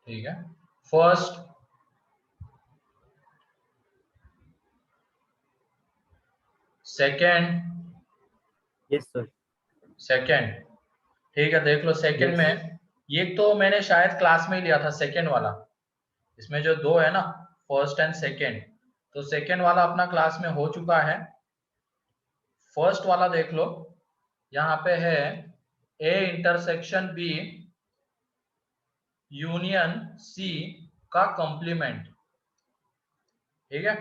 ठीक है। First, second, yes sir. Second, ठीक है। देख लो सेकेंड Yes. में ये तो मैंने शायद क्लास में ही लिया था सेकेंड वाला। इसमें जो दो है ना, फर्स्ट एंड सेकेंड, तो सेकेंड वाला अपना क्लास में हो चुका है। फर्स्ट वाला देख लो, यहाँ पे है A intersection B union C का कॉम्प्लीमेंट, ठीक है।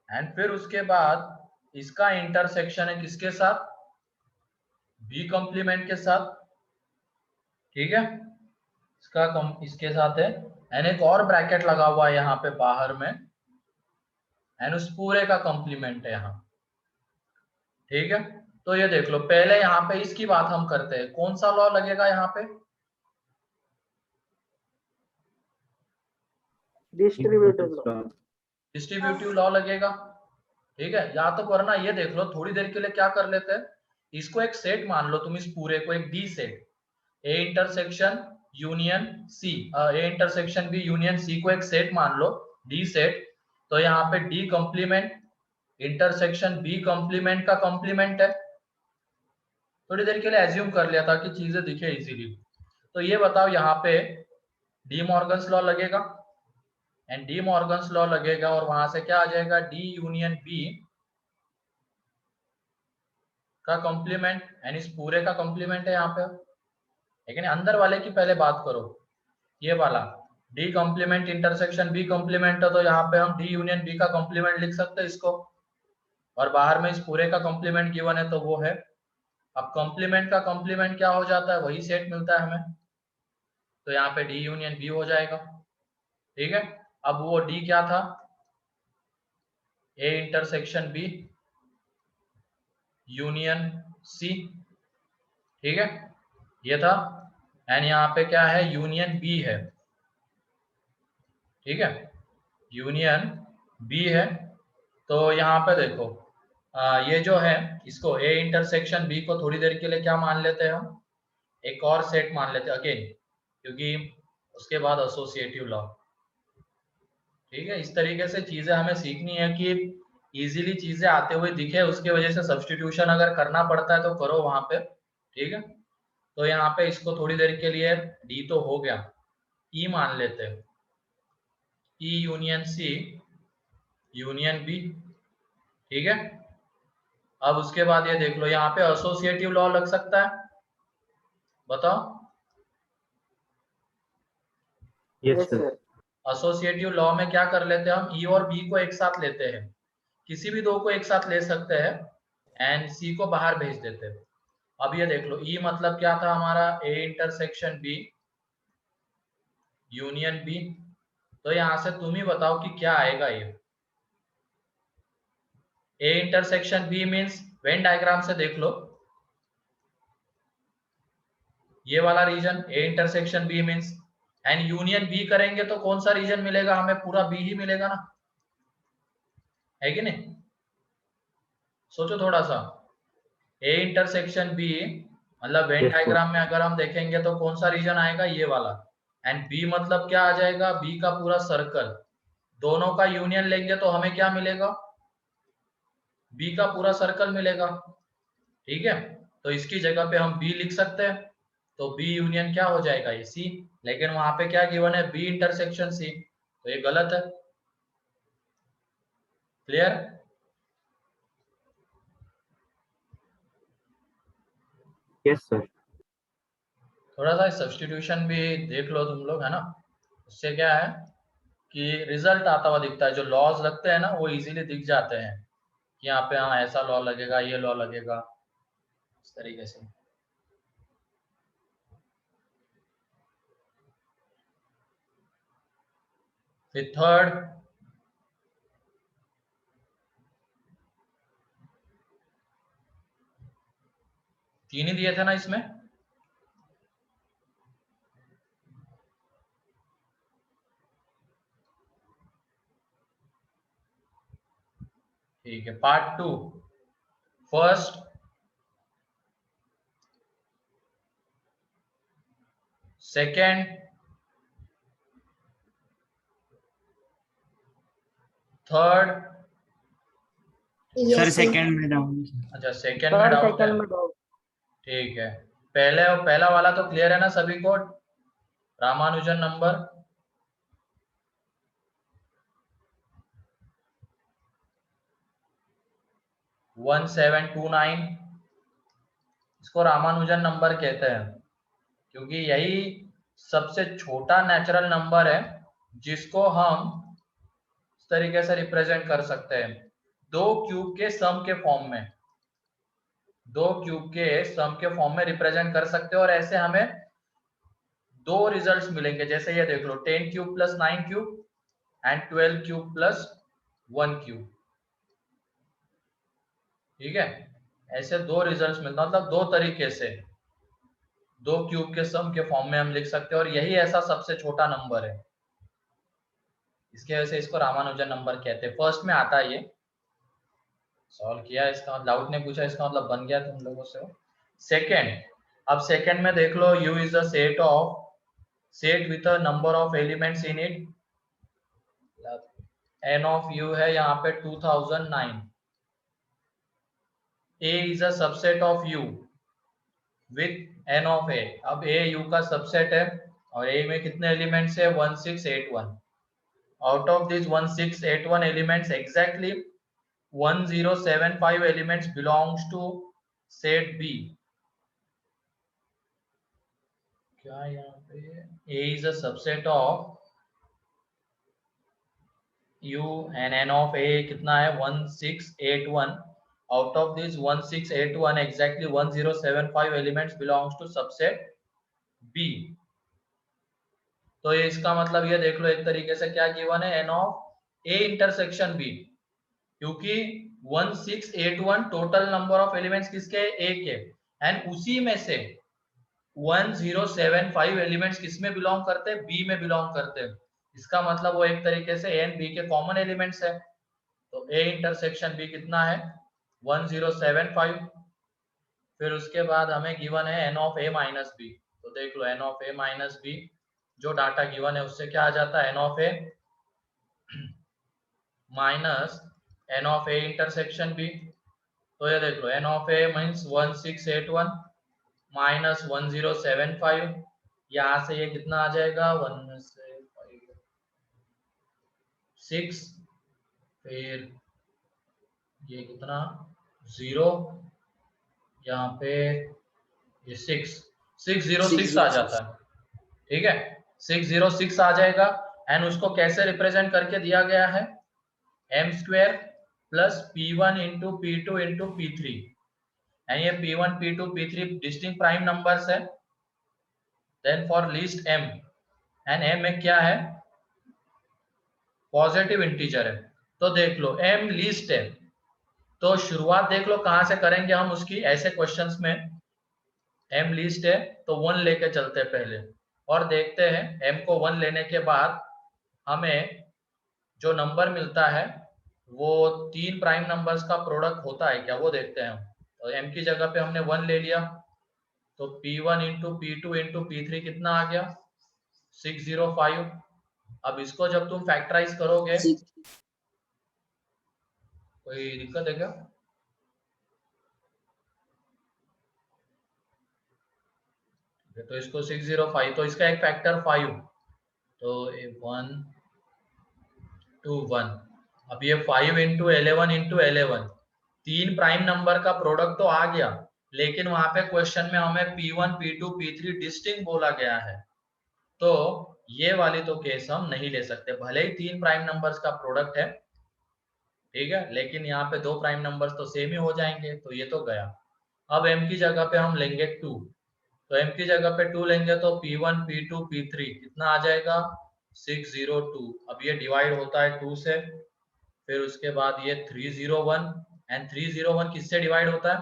एंड फिर उसके बाद इसका इंटरसेक्शन है किसके साथ, बी कॉम्प्लीमेंट के साथ, ठीक है। इसके साथ है, एंड एक और ब्रैकेट लगा हुआ है यहाँ पे बाहर में, एंड उस पूरे का कॉम्प्लीमेंट है यहाँ, ठीक है। तो ये देख लो, पहले यहाँ पे इसकी बात हम करते हैं, कौन सा लॉ लगेगा यहाँ पे, डिस्ट्रीब्यूटिव लॉ लगेगा, ठीक है। या तो वरना ये देख लो, थोड़ी देर के लिए क्या कर लेते हैं, इसको एक सेट मान लो तुम, इस पूरे को एक D set, A intersection union C, A intersection B union C को एक सेट मान लो, डी सेट। तो यहाँ पे D complement intersection B complement का कॉम्प्लीमेंट है। थोड़ी देर के लिए एज्यूम कर लिया था कि चीजें दिखे इजीली। तो ये बताओ यहाँ पे डी मॉर्गन्स लॉ लगेगा, एंड डी मॉर्गन्स लॉ लगेगा, और वहां से क्या आ जाएगा, डी यूनियन बी का कॉम्प्लीमेंट, एंड इस पूरे का कॉम्प्लीमेंट है यहाँ पे। लेकिन अंदर वाले की पहले बात करो, ये वाला D complement intersection B complement है, तो यहाँ पे हम डी यूनियन बी का कॉम्प्लीमेंट लिख सकते हैं इसको, और बाहर में इस पूरे का कॉम्प्लीमेंट गिवन है तो वो है। अब कॉम्प्लीमेंट का कॉम्प्लीमेंट क्या हो जाता है, वही सेट मिलता है हमें, तो यहाँ पे डी यूनियन बी हो जाएगा, ठीक है। अब वो डी क्या था, A intersection B union C, ठीक है, ये था। एंड यहाँ पे क्या है, यूनियन बी है, ठीक है, यूनियन बी है। तो यहाँ पे देखो, ये जो है, इसको ए इंटरसेक्शन बी को थोड़ी देर के लिए क्या मान लेते हैं हम, एक और सेट मान लेते हैं अगेन, क्योंकि उसके बाद एसोसिएटिव लॉ, ठीक है। इस तरीके से चीजें हमें सीखनी है कि इजीली चीजें आते हुए दिखे, उसके वजह से सब्स्टिट्यूशन अगर करना पड़ता है तो करो वहां पे, ठीक है। तो यहाँ पे इसको थोड़ी देर के लिए डी तो हो गया, ई मान लेते हैं, E union C union B, ठीक है। अब उसके बाद ये देख लो, यहाँ पे एसोसिएटिव लॉ लग सकता है, बताओ। Yes sir. एसोसिएटिव लॉ में क्या कर लेते हैं हम, ई और बी को एक साथ लेते हैं, किसी भी दो को एक साथ ले सकते हैं, एंड सी को बाहर भेज देते हैं। अब ये देख लो, ई मतलब क्या था हमारा, A intersection B union B, तो यहां से तुम ही बताओ कि क्या आएगा ये। A intersection B means Venn diagram से देख लो, ये वाला region A intersection B means, and union B करेंगे तो कौन सा रीजन मिलेगा हमें, पूरा बी ही मिलेगा ना, है कि नहीं। सोचो थोड़ा सा, ए इंटरसेक्शन बी मतलब वेन यस सर। डायग्राम में अगर हम देखेंगे तो कौन सा रीजन आएगा, ये वाला, एंड बी मतलब क्या आ जाएगा, बी का पूरा सर्कल, दोनों का यूनियन लेंगे तो हमें क्या मिलेगा, बी का पूरा सर्कल मिलेगा, ठीक है। तो इसकी जगह पे हम बी लिख सकते हैं, तो बी यूनियन क्या हो जाएगा, ये सी। लेकिन वहां पे क्या गिवन है, बी इंटरसेक्शन सी, तो ये गलत है। क्लियर। Yes sir. थोड़ा सा सब्स्टिट्यूशन भी देख लो तुम लोग, है ना, उससे क्या है कि रिजल्ट आता हुआ दिखता है, जो लॉज लगते हैं ना वो इजीली दिख जाते हैं, कि यहाँ पे हाँ ऐसा लॉ लगेगा, ये लॉ लगेगा, इस तरीके से। फिर थर्ड, तीन ही दिए थे ना इसमें, ठीक है। Part two, first, second, third? Sir second में डाउन। अच्छा सेकंड में डाउट है, ठीक है। पहला वाला तो क्लियर है ना सभी को? रामानुजन नंबर 1729, इसको रामानुजन नंबर कहते हैं क्योंकि यही सबसे छोटा नेचुरल नंबर है जिसको हम इस तरीके से रिप्रेजेंट कर सकते हैं, दो क्यूब के सम के फॉर्म में, दो क्यूब के सम के फॉर्म में रिप्रेजेंट कर सकते हो। और ऐसे हमें दो रिजल्ट्स मिलेंगे, जैसे ये देख लो 10 cube plus 9 cube and 12 cube plus 1 cube, ठीक है। ऐसे दो रिजल्ट्स मिलते हैं, मतलब दो तरीके से दो क्यूब के सम के फॉर्म में हम लिख सकते हैं, और यही ऐसा सबसे छोटा नंबर है, इसके वजह से इसको रामानुजन नंबर कहते हैं। फर्स्ट में आता है ये, सॉल्व किया, इसका डाउट ने पूछा, इसका मतलब बन गया तुम लोगों से। सेकंड, अब सेकंड में देख लो, U is the set with a number of elements in it, n of U है यहाँ पे 2009, A is a subset of U with n of A। अब A U का सबसेट है और A में कितने एलिमेंट्स है? 1681। Out of this 1681 elements exactly 1075 elements belongs to set B। क्या यहाँ पे A is a subset of U and n of A कितना है? 1681। out of this 1681 exactly 1075 elements belongs to subset B। तो ये इसका मतलब ये देख लो, एक तरीके से क्या गिवन है? n of A intersection B, क्योंकि 1681 टोटल नंबर ऑफ एलिमेंट्स किसके? A के, एंड उसी में से 1075 एलिमेंट्स किसमें बिलोंग करते हैं? बी में बिलोंग करते हैं। इसका मतलब वो एक तरीके से ए एंड बी के कॉमन एलिमेंट्स है। तो ए इंटरसेक्शन बी कितना है? 1075। फिर उसके बाद हमें गिवन है n of A minus B. तो देख लो n of A minus B, जो डाटा गिवन है उससे क्या आ जाता है? N of A minus n of A intersection B. तो ये देख लो n of A means 1681 minus 1075, यहाँ से ये कितना आ जाएगा? 1 से 5 6, फिर ये कितना? 0, यहाँ पे ये 606 आ जाता है, ठीक है। 606 आ जाएगा, एंड उसको कैसे रिप्रेजेंट करके दिया गया है? m square plus p1 into p2 into p3, and ये p1 p2 p3 distinct prime numbers है। Then for least m, and m में क्या है? पॉजिटिव इंटीजर है। तो देख लो m लीस्ट है, तो शुरुआत देख लो कहां से करेंगे हम उसकी। ऐसे क्वेश्चंस में m लीस्ट है तो 1 लेके चलते हैं पहले, और देखते हैं m को 1 लेने के बाद हमें जो नंबर मिलता है वो 3 प्राइम नंबर्स का प्रोडक्ट होता है क्या, वो देखते हैं हम। तो m की जगह पे हमने 1 ले लिया, तो p1 into p2 into p3 कितना आ गया? 605। अब इसको जब तुम फैक्टराइज करोगे, कोई दिक्कत है क्या? तो इसको 605, तो इसका एक फैक्टर 5, तो 1 2 1। अब ये 5 इंटू 11 तीन प्राइम नंबर का प्रोडक्ट तो आ गया, लेकिन वहां पे क्वेश्चन में हमें p1 p2 p3 डिस्टिंक्ट बोला गया है, तो ये वाली तो केस हम नहीं ले सकते, भले ही 3 प्राइम नंबर्स का प्रोडक्ट है, ठीक है, लेकिन यहाँ पे 2 प्राइम नंबर्स तो सेम ही हो जाएंगे, तो ये तो गया। अब m की जगह पे हम लेंगे 2, तो m की जगह पे 2 लेंगे तो p1 p2 p3 कितना आ जाएगा? 602। अब ये डिवाइड होता है 2 से, फिर उसके बाद ये 301, एंड 301 किससे डिवाइड होता है?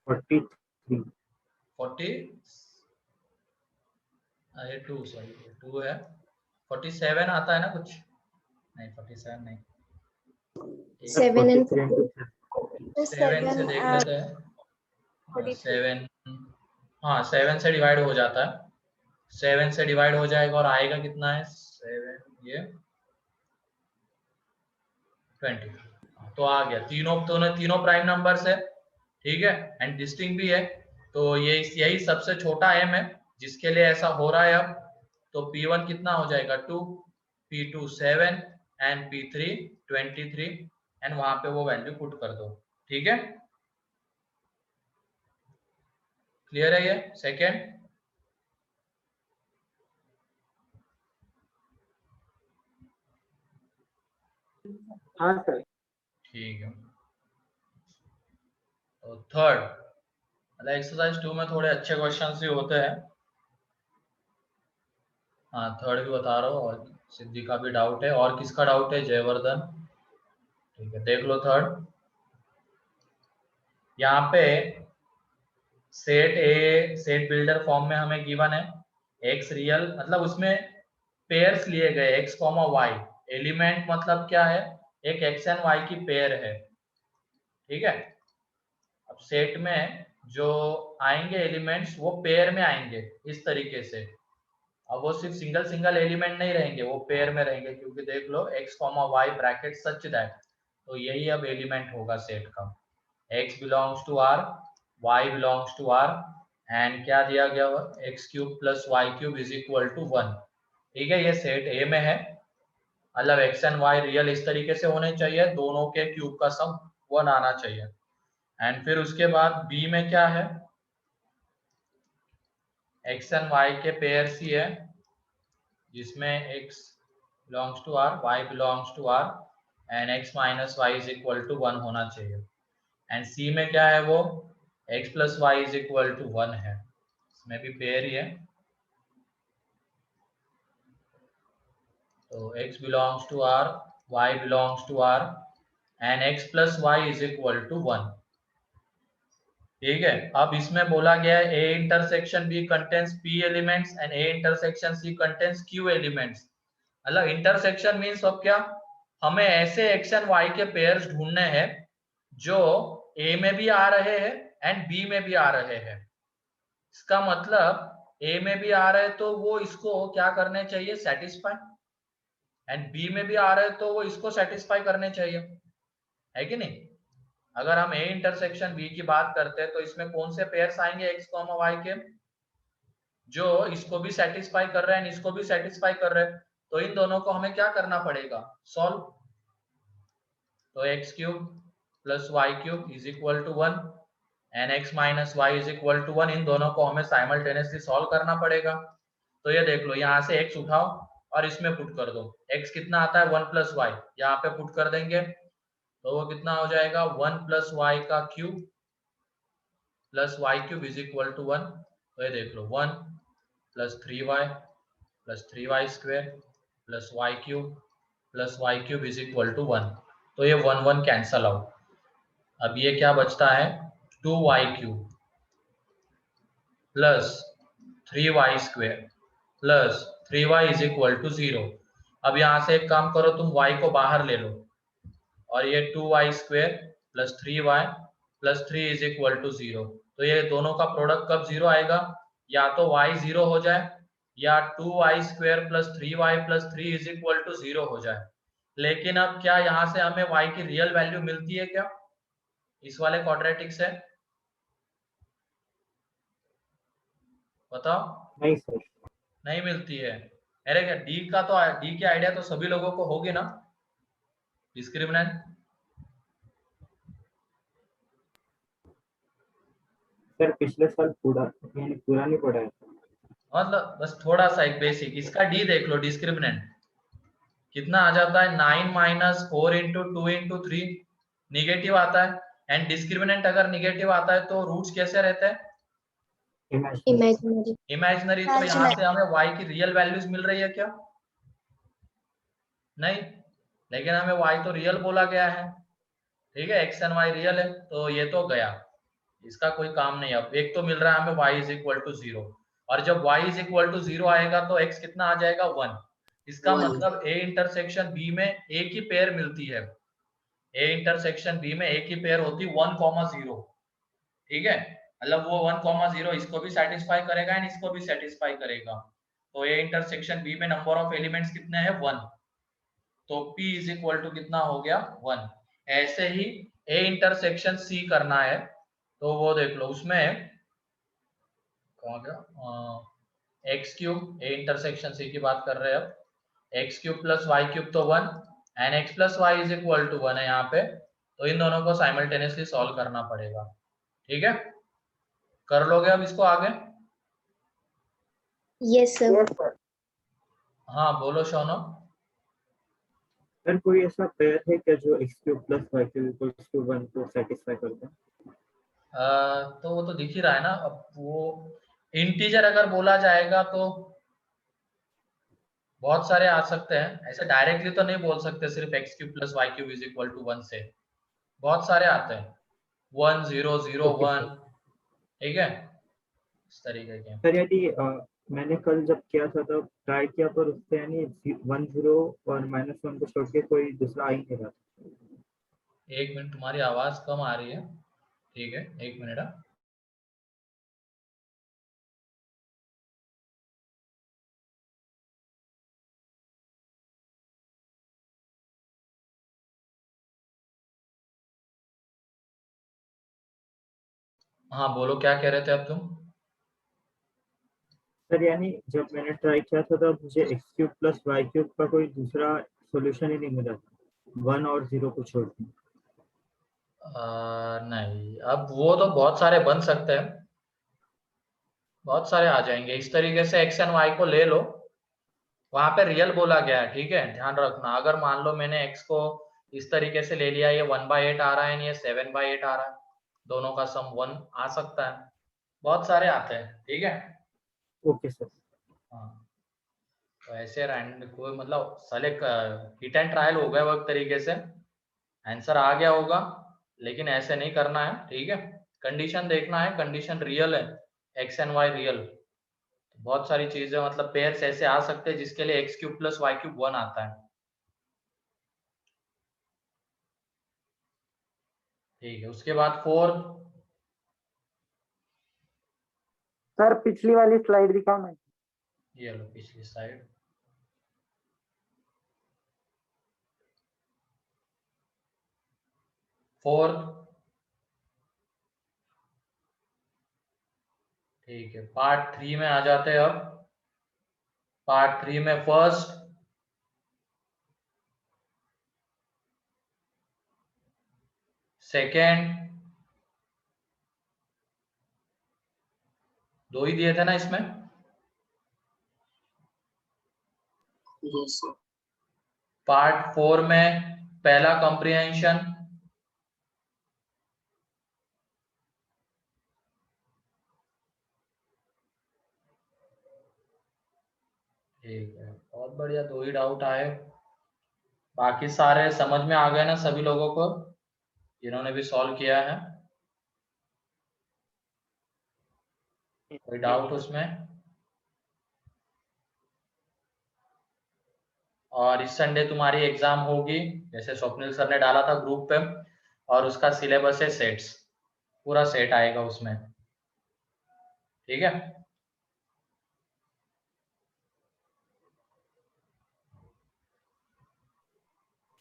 43 40, अरे 2 सॉरी 2 है, 47 आता है ना कुछ? नहीं 47 नहीं, 7 and 7 से देख लेते हैं। 7, हाँ 7 से डिवाइड हो जाता है, 7 से डिवाइड हो जाएगा और आएगा कितना है 7 ये 20। तो आ गया, तीनों प्राइम नंबर्स है, ठीक है, एंड डिस्टिंक्ट भी है। तो ये यही सबसे छोटा m है जिसके लिए ऐसा हो रहा है अब। तो P1 कितना हो जाएगा 2, P2 7 एंड P3 23 एंड वहां पे वो वैल्यू पुट कर दो, ठीक है। क्लियर है ये सेकेंड? हाँ सर। ठीक है। तो थर्ड मतलब एक्सरसाइज 2 में थोड़े अच्छे क्वेश्चंस भी होते हैं। हाँ थर्ड भी बता रहा हूँ, और सिद्धि का भी डाउट है, और किसका डाउट है? जयवर्धन। ठीक है, देख लो थर्ड। यहाँ पे सेट बिल्डर फॉर्म में हमें गिवन है एक्स रियल, मतलब उसमें पेयर्स लिए गए एक्स कॉमा वाई। एलिमेंट मतलब क्या है? एक एक्स एंड वाई की पेयर है, ठीक है। अब सेट में जो आएंगे एलिमेंट्स वो पेयर में आएंगे इस तरीके से। अब वो सिर्फ सिंगल सिंगल एलिमेंट नहीं रहेंगे, वो पेयर में रहेंगे, क्योंकि देख लो x comma y bracket such that. तो यही अब एलिमेंट होगा सेट का। x belongs to r, y belongs to r, and क्या दिया गया हुआ? X cube plus Y cube is equal to 1। ठीक है, ये सेट ए में है, मतलब एक्स एंड वाई रियल इस तरीके से होने चाहिए, दोनों के क्यूब का सम 1 आना चाहिए। एंड फिर उसके बाद बी में क्या है? एक्स एंड वाई के पेयर्स ही है, जिसमें x belongs to r, y belongs to r, and x minus Y is equal to 1 होना चाहिए। एंड सी में क्या है? वो x plus Y is equal to 1 है, इसमें भी पेयर ही है। तो x belongs to r, y belongs to r, and x plus Y is equal to 1। ठीक है, अब इसमें बोला गया है A intersection B contains P elements and A intersection C contains Q elements. मतलब इंटरसेक्शन मीन्स अब क्या? हमें ऐसे एक्स एंड वाई के पेयर्स ढूंढने हैं जो A में भी आ रहे हैं एंड B में भी आ रहे हैं। इसका मतलब A में भी आ रहे तो वो इसको क्या करने चाहिए? सेटिस्फाई। एंड B में भी आ रहे तो वो इसको सेटिस्फाई करने चाहिए, है कि नहीं? अगर हम A इंटरसेक्शन B की बात करते हैं तो इसमें कौन से पेयर्स आएंगे x y के? जो इसको भी सेटिस्फाई कर रहे हैं, इसको भी सेटिस्फाई कर रहे हैं। तो इन दोनों को हमें क्या करना पड़ेगा? सॉल्व। तो X cube plus Y cube is equal to 1 and X minus Y is equal to 1, इन दोनों को हमें साइमल्टेनियसली सॉल्व करना पड़ेगा। तो ये देख लो, यहाँ से x उठाओ और इसमें पुट कर दो। x कितना आता है? 1 प्लस वाई, यहाँ पे पुट कर देंगे तो वो कितना हो जाएगा? 1 प्लस वाई का cube plus Y cube is equal to 1। तो ये देख लो 1 plus 3y square plus Y cube is equal to 1। तो ये 1 1 कैंसल आउट। अब ये क्या बचता है? 2y cube plus 3y square plus 3y is equal to 0। अब यहाँ से एक काम करो, तुम y को बाहर ले लो और ये 2y square plus 3y plus 3 is equal to 0। तो ये दोनों का प्रोडक्ट कब 0 आएगा? या तो y 0 हो जाए या 2y square plus 3y plus 3 is equal to 0 हो जाए। लेकिन अब क्या यहाँ से हमें y की रियल वैल्यू मिलती है क्या इस वाले क्वाड्रेटिक से? बताओ। नहीं सर। नहीं मिलती है। अरे क्या डी की आइडिया तो सभी लोगों को होगी ना, डिस्क्रिमिनेंट। सर पिछले साल पूरा यानी पूरा नहीं पढ़ा है। मतलब बस थोड़ा सा एक बेसिक, इसका डी देख लो, डिस्क्रिमिनेंट कितना आ जाता है? 9 माइनस 4 इंटू 2 इंटू 3, निगेटिव आता है। एंड डिस्क्रिमिनेंट अगर निगेटिव आता है तो रूट्स कैसे रहते हैं? Imaginary. इमेजिनरी। तो यहाँ से हमें y की रियल वैल्यूज मिल रही है क्या? नहीं, लेकिन हमें y तो रियल बोला गया है, ठीक है, x एंड y रियल है, तो ये तो गया, इसका कोई काम नहीं। अब एक तो मिल रहा है हमें y इज इक्वल टू 0, और जब y इज इक्वल टू 0 आएगा तो x कितना आ जाएगा? 1। इसका मतलब a इंटरसेक्शन b में एक ही पेयर मिलती है, a इंटरसेक्शन b में एक ही पेयर होती 1,0। ठीक है, मतलब वो 1,0 इसको भी सेटिस्फाई करेगा एंड इसको भी सेटिस्फाई करेगा। तो ए इंटरसेक्शन बी में नंबर ऑफ एलिमेंट्स कितने हैं 1, तो P इज इक्वल टू कितना हो गया 1। ऐसे ही ए इंटरसेक्शन सी करना है, तो वो देख लो उसमें कौन गया X cube, A intersection C की बात कर रहे हैं अब, X cube plus Y cube तो 1 and X plus Y is equal to 1 है यहाँ पे, तो इन दोनों को साइमल्टेनियसली सॉल्व करना पड़ेगा। ठीक है, कर लोगे अब इसको आगे? Yes, sir. हाँ बोलो शोनो। सर कोई ऐसा पेयर है क्या जो X cube plus Y cube equals to 1 को सेटिस्फाई करता है? तो वो तो दिख ही रहा है ना। अब वो इंटीजर अगर बोला जाएगा तो बहुत सारे आ सकते हैं, ऐसे डायरेक्टली तो नहीं बोल सकते सिर्फ X cube plus Y cube is equal to 1 से, बहुत सारे आते हैं 1 0 0 ओके 1, सर। ठीक है, इस तरीके के। सर यदि मैंने कल जब किया था तब ट्राई किया पर उससे यानी 1 0 और -1 को छोड़ के कोई दूसरा आ ही नहीं रहा था। एक मिनट, तुम्हारी आवाज कम आ रही है, ठीक है, एक मिनट। हाँ बोलो क्या कह रहे थे अब तुम? सर यानी जब मैंने ट्राई किया था तब मुझे X cube plus Y cube का कोई दूसरा सॉल्यूशन ही नहीं मिला था 1 और 0 को छोड़ के। नहीं, अब वो तो बहुत सारे बन सकते हैं, बहुत सारे आ जाएंगे। इस तरीके से एक्स एंड वाई को ले लो, वहां पे रियल बोला गया है, ठीक है, ध्यान रखना। अगर मान लो मैंने एक्स को इस तरीके से ले लिया, ये 1/8 आ रहा है, ये 7/8 आ रहा है, दोनों का सम 1 आ सकता है, बहुत सारे आते हैं, ठीक है। Okay sir. हाँ, तो ऐसे रैंड कोई मतलब सेलेक्ट हिट एंड ट्रायल हो गया वो एक तरीके से, आंसर आ गया होगा, लेकिन ऐसे नहीं करना है, ठीक है। कंडीशन देखना है, कंडीशन रियल है, एक्स एंड वाई रियल, बहुत सारी चीजें मतलब पेयर्स ऐसे आ सकते हैं जिसके लिए X cube plus Y cube 1 आता है, ठीक है। उसके बाद फोर्थ, सर पिछली वाली स्लाइड दिखाओ ना। ये लो पिछली साइड, फोर्थ, ठीक है। पार्ट 3 में आ जाते हैं अब। पार्ट 3 में फर्स्ट, सेकेंड, दो ही दिए थे ना इसमें, पार्ट 4 में पहला कॉम्प्रिहेंशन, ठीक है, बहुत बढ़िया, दो ही डाउट आए, बाकी सारे समझ में आ गए ना सभी लोगों को जिन्होंने भी सॉल्व किया है? कोई डाउट उसमें? और इस संडे तुम्हारी एग्जाम होगी, जैसे स्वप्निल सर ने डाला था ग्रुप पे, और उसका सिलेबस है सेट्स, पूरा सेट आएगा उसमें, ठीक है।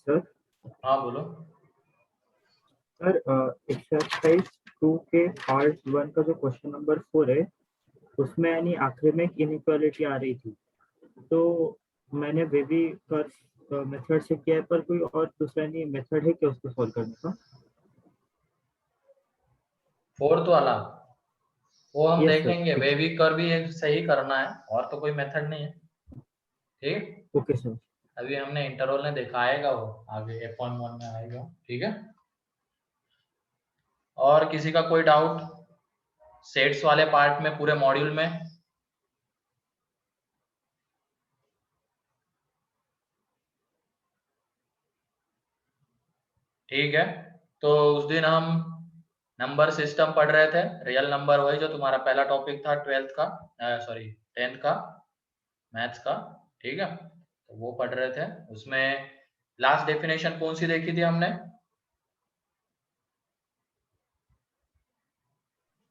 सर हाँ बोलो। सर एक्सरसाइज 2 के पार्ट 1 का जो क्वेश्चन नंबर 4 है उसमें यानी आखिरी में एक इनइक्वालिटी आ रही थी, तो मैंने बेबी कर्व मेथड से किया है, पर कोई और दूसरा नहीं मेथड है क्या उसको सॉल्व करने का? फोर्थ वाला वो हम यस सर। देखेंगे, वे भी कर भी एक सही करना है, और तो कोई मेथड नहीं है, ठीक। Okay sir. अभी हमने इंटरवल ने देखा, आएगा वो आगे F1 में आएगा, ठीक है। और किसी का कोई डाउट सेट्स वाले पार्ट में, पूरे मॉड्यूल में? ठीक है, तो उस दिन हम नंबर सिस्टम पढ़ रहे थे, रियल नंबर, वही जो तुम्हारा पहला टॉपिक था 12th का, सॉरी 10th का मैथ्स का, ठीक है, तो वो पढ़ रहे थे। उसमें लास्ट डेफिनेशन कौन सी देखी थी हमने?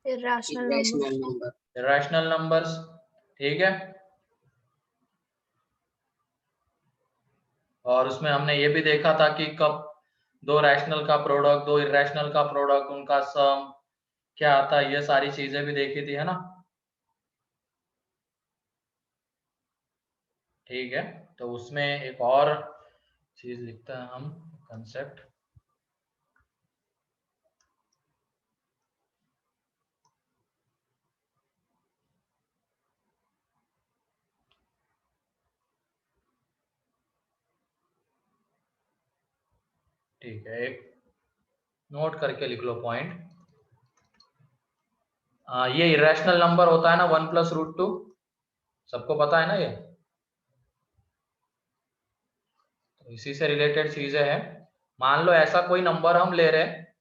Irrational number. इरेशनल नंबर्स, ठीक है। और उसमें हमने ये भी देखा था कि कब दो रैशनल का प्रोडक्ट, दो इरेशनल का प्रोडक्ट, उनका सम क्या आता है, ये सारी चीजें भी देखी थी, है ना। ठीक है, तो उसमें एक और चीज लिखते हैं हम, कंसेप्ट। ठीक है, एक नोट करके लिख लो पॉइंट। ये इरेशनल नंबर होता है ना 1+√2, सबको पता है ना ये। तो इसी से रिलेटेड चीजें हैं। मान लो ऐसा कोई नंबर हम ले रहे हैं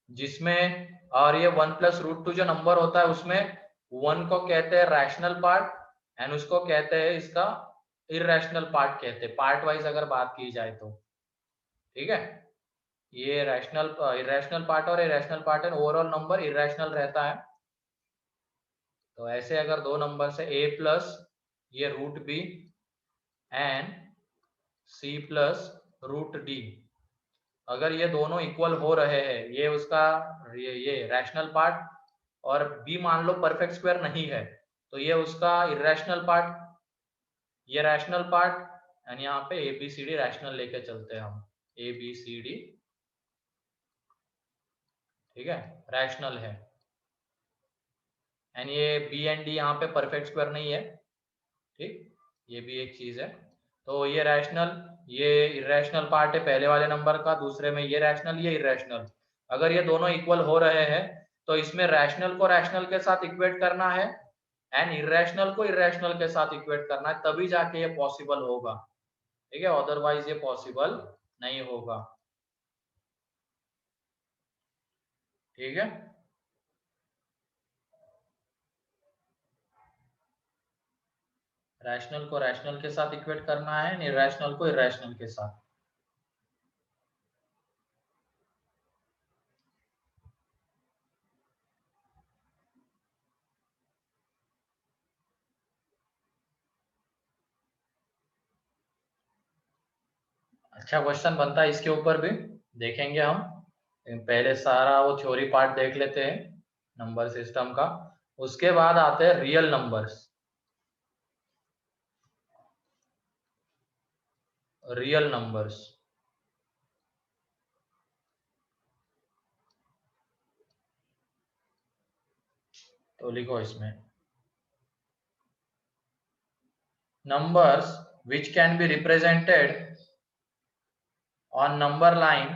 जिसमें, और ये 1+√2 जो नंबर होता है उसमें 1 को कहते हैं रैशनल पार्ट एंड उसको कहते हैं इसका इरेशनल पार्ट कहते हैं, पार्ट वाइज अगर बात की जाए तो। ठीक है, ये रैशनल इरेशनल पार्ट और इरेशनल पार्ट है, ओवरऑल नंबर इरेशनल रहता है। तो ऐसे अगर दो नंबर से a प्लस ये √b एंड c+√d, अगर ये दोनों इक्वल हो रहे हैं, ये उसका ये रैशनल पार्ट, और b मान लो परफेक्ट स्क्वायर नहीं है, तो ये उसका इरेशनल पार्ट, ये रैशनल पार्ट, एंड यहाँ पे A B C D rational लेके चलते हैं हम, ए बी सी डी, ठीक है, रैशनल है। एंड ये बी एंड डी यहाँ पे परफेक्ट स्क्वायर नहीं है, ठीक, ये भी एक चीज है। तो ये रैशनल, ये इरेशनल पार्ट है पहले वाले नंबर का, दूसरे में ये रैशनल ये इरेशनल। अगर ये दोनों इक्वल हो रहे हैं तो इसमें रैशनल को रैशनल के साथ इक्वेट करना है एंड इरेशनल को इरेशनल के साथ इक्वेट करना है, तभी जाके ये पॉसिबल होगा। ठीक है, अदरवाइज ये पॉसिबल नहीं होगा। ठीक है, रैशनल को रैशनल के साथ इक्वेट करना है, इरेशनल को इरेशनल के साथ। अच्छा क्वेश्चन बनता है इसके ऊपर भी, देखेंगे हम। पहले सारा वो थ्योरी पार्ट देख लेते हैं नंबर सिस्टम का, उसके बाद आते हैं रियल नंबर्स। रियल नंबर्स, तो लिखो इसमें, numbers which can be represented on number line,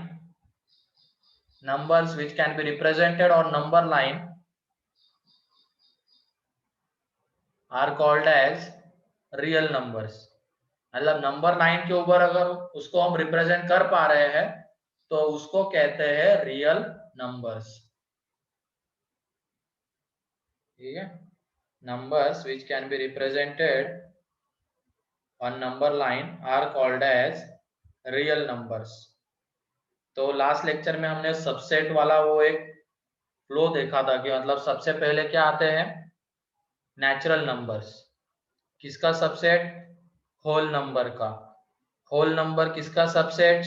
numbers which can be represented on number line are called as real numbers। मतलब नंबर लाइन के ऊपर अगर उसको हम रिप्रेजेंट कर पा रहे हैं तो उसको कहते हैं रियल नंबर्स। ठीक है, numbers which can be represented on number line are called as real numbers। तो लास्ट लेक्चर में हमने सबसेट वाला वो एक फ्लो देखा था कि मतलब सबसे पहले क्या आते हैं, नेचुरल नंबर्स, किसका सबसेट, होल नंबर का। होल नंबर किसका सबसेट,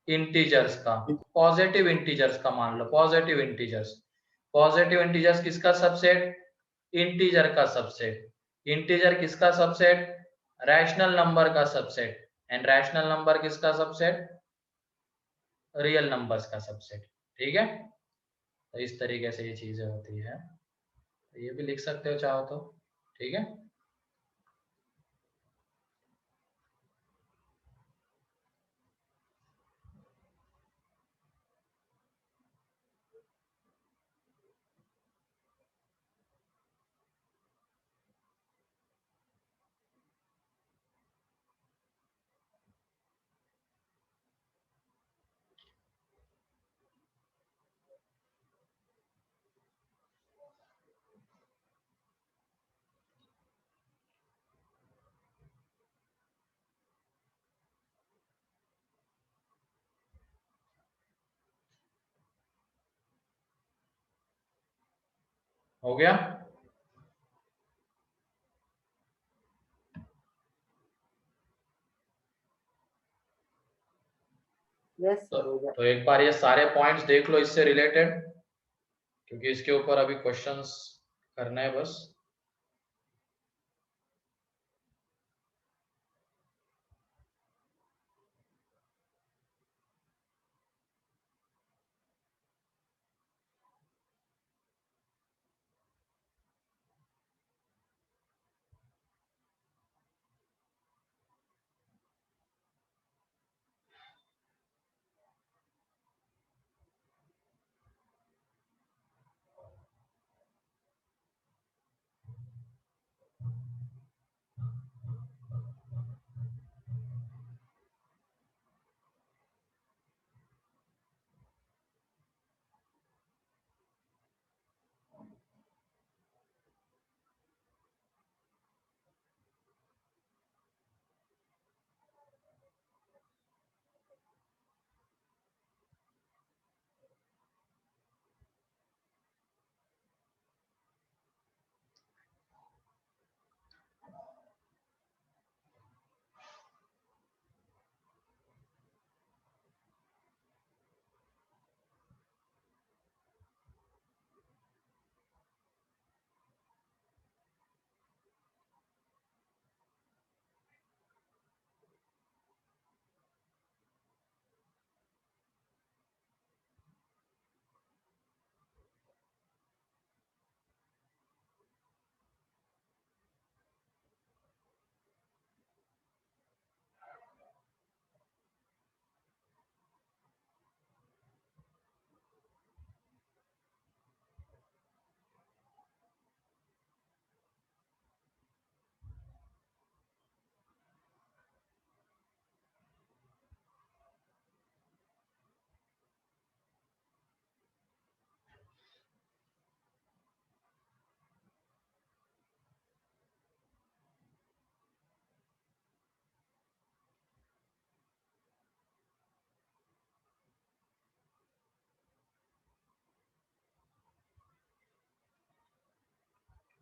इंटीजर्स का, पॉजिटिव इंटीजर्स का, मान लो पॉजिटिव इंटीजर्स। पॉजिटिव इंटीजर्स किसका सबसेट, इंटीजर का सबसेट। इंटीजर किसका सबसेट, रैशनल नंबर का सबसेट। एंड रैशनल नंबर किसका सबसेट, रियल नंबर्स का सबसेट। ठीक है, तो इस तरीके से ये चीजें होती है, ये भी लिख सकते हो चाहो तो। ठीक है, हो गया। यस सर हो गया। तो एक बार ये सारे पॉइंट्स देख लो इससे रिलेटेड, क्योंकि इसके ऊपर अभी क्वेश्चंस करना है बस।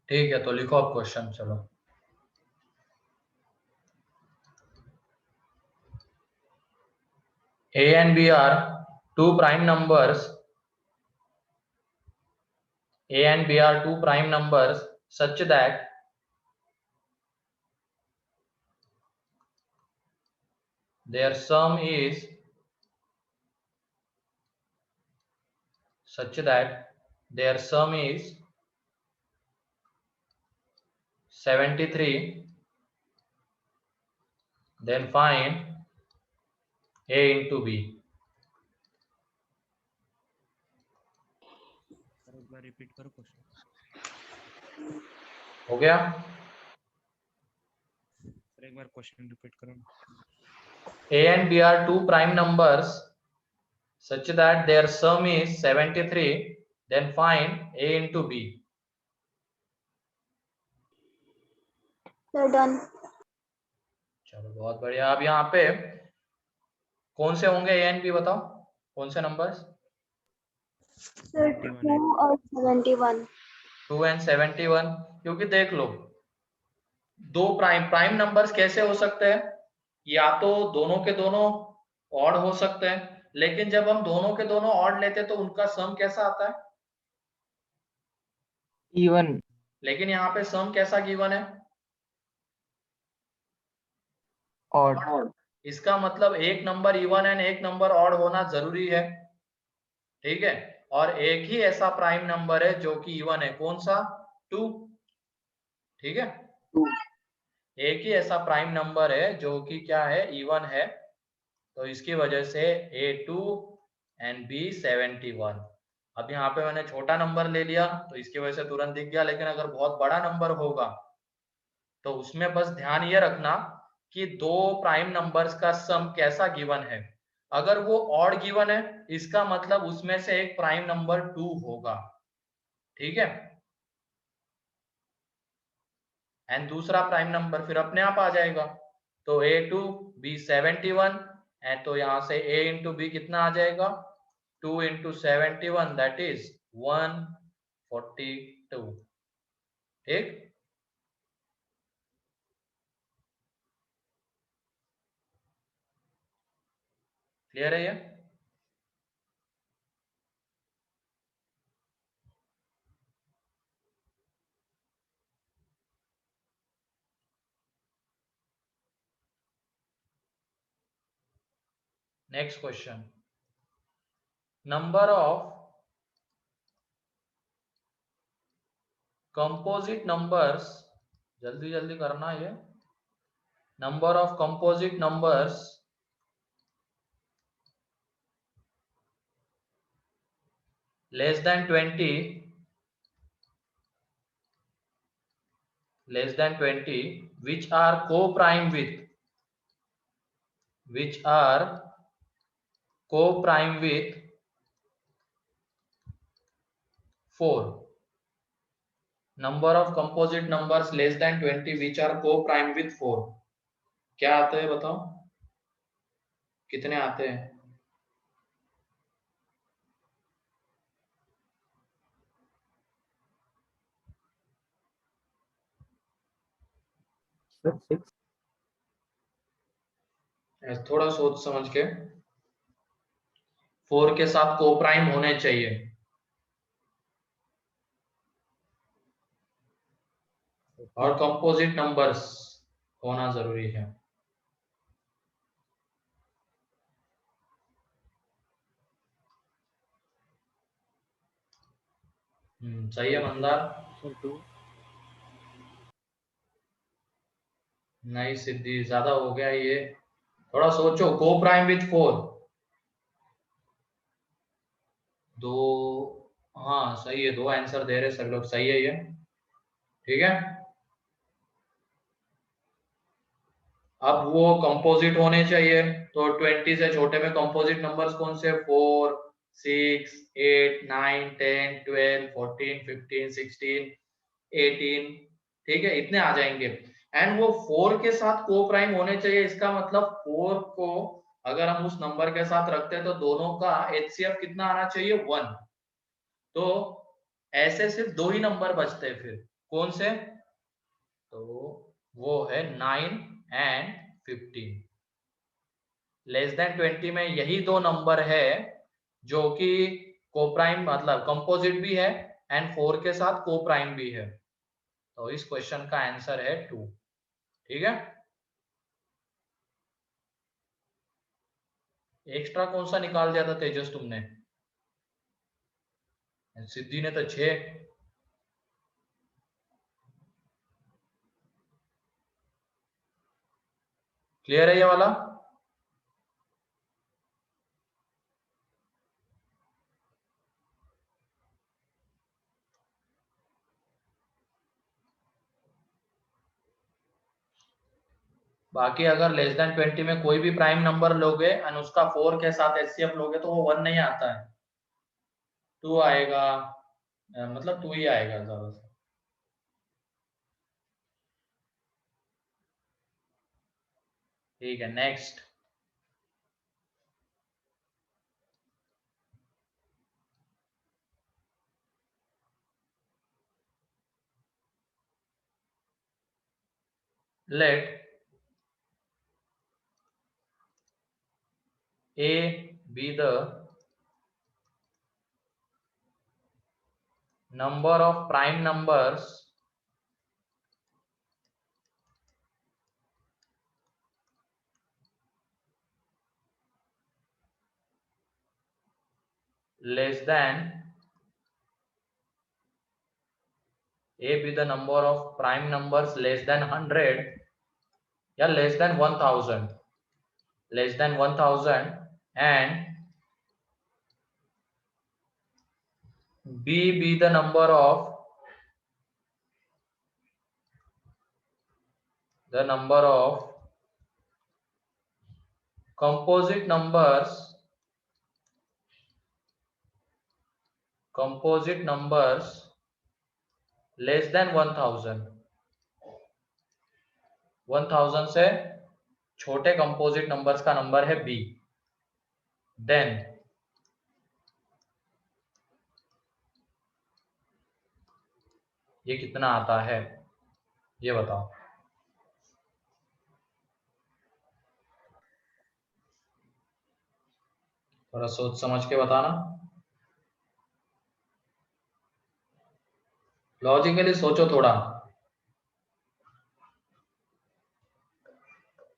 ठीक है, तो लिखो अब क्वेश्चन। चलो, A and B are two prime numbers. A and B are two prime numbers such that their sum is 73. Then find A into B. एक बार रिपीट करो क्वेश्चन। हो गया? सर एक बार क्वेश्चन रिपीट करो। A and B are two prime numbers such that their sum is 73. Then find A into B. Sir, done. चलो, बहुत बढ़िया। अब यहाँ पे कौन से होंगे A and B, बताओ कौन से नंबर्स? Sir, 2 और 71. 2 and 71। क्योंकि देख लो, दो प्राइम नंबर्स कैसे हो सकते हैं? या तो दोनों के दोनों ऑड हो सकते हैं, लेकिन जब हम दोनों के दोनों ऑड लेते हैं तो उनका सम कैसा आता है? इवन। लेकिन यहाँ पे सम कैसा गिवन है? ऑड। इसका मतलब एक नंबर इवन एंड एक नंबर ऑड होना जरूरी है, ठीक है? और एक ही ऐसा प्राइम नंबर है जो कि इवन है, कौन सा? 2, ठीक है? एक ही ऐसा प्राइम नंबर है जो कि क्या है? इवन है। तो इसकी वजह से A2 एंड B 71। अब यहाँ पे मैंने छोटा नंबर ले लिया तो इसकी वजह से तुरंत दिख गया, लेकिन अगर बहुत बड़ा नंबर होगा तो उसमें बस ध्यान ये रखना कि दो प्राइम नंबर्स का सम कैसा गिवन है। अगर वो ऑड गिवन है, इसका मतलब उसमें से एक प्राइम नंबर 2 होगा, ठीक है? एंड दूसरा प्राइम नंबर फिर अपने आप आ जाएगा। तो A2 B 71, एंड तो यहां से A इंटू B कितना आ जाएगा? 2 इंटू 71, दैट इज 142, ठीक? क्लियर है ये? Next question, number of composite numbers, जल्दी जल्दी करना ये, number of composite numbers less than 20 which are co-prime with 4. number of composite numbers less than 20 which are co-prime with 4. क्या आते हैं बताओ, कितने आते हैं? सर 6। थोड़ा सोच समझ के, 4 के साथ को-प्राइम होने चाहिए। और कंपोजिट नंबर्स होना जरूरी है। सही है मंदार? सर 2। नहीं सिद्धि, ज्यादा हो गया ये, थोड़ा सोचो। को प्राइम विथ 4, 2, हाँ सही है, 2 आंसर दे रहे सब लोग, सही है ये, ठीक है। अब वो कंपोजिट होने चाहिए, तो 20 से छोटे में कंपोजिट नंबर्स कौन से? 4, 6, 8, 9, 10, 12, 14, 15, 16, 18, ठीक है, इतने आ जाएंगे। एंड वो 4 के साथ को प्राइम होने चाहिए, इसका मतलब 4 को अगर हम उस नंबर के साथ रखते हैं तो दोनों का HCF कितना आना चाहिए? 1। तो ऐसे सिर्फ 2 ही नंबर बचते हैं, फिर कौन से? तो वो है 9 एंड 15। लेस देन 20 में यही 2 नंबर है जो कि कोप्राइम मतलब कंपोजिट भी है एंड 4 के साथ कोप्राइम भी है। तो इस क्वेश्चन का आंसर है 2, ठीक है। एक्स्ट्रा कौन सा निकाल दिया था तेजस तुमने? सिद्धि ने तो 6। क्लियर है ये वाला? बाकी अगर लेस देन 20 में कोई भी प्राइम नंबर लोगे और उसका 4 के साथ HCF लोगे तो वो 1 नहीं आता है, 2 आएगा, मतलब 2 ही आएगा ज्यादा से। ठीक है, next. Let A be the number of prime numbers less than A be the number of prime numbers less than 100 या less than 1000, less than 1000 and B be the number of composite numbers less than 1000, 1000 से छोटे composite numbers का number है B। Then ये कितना आता है ये बताओ। थोड़ा सोच समझ के बताना, लॉजिकली सोचो थोड़ा।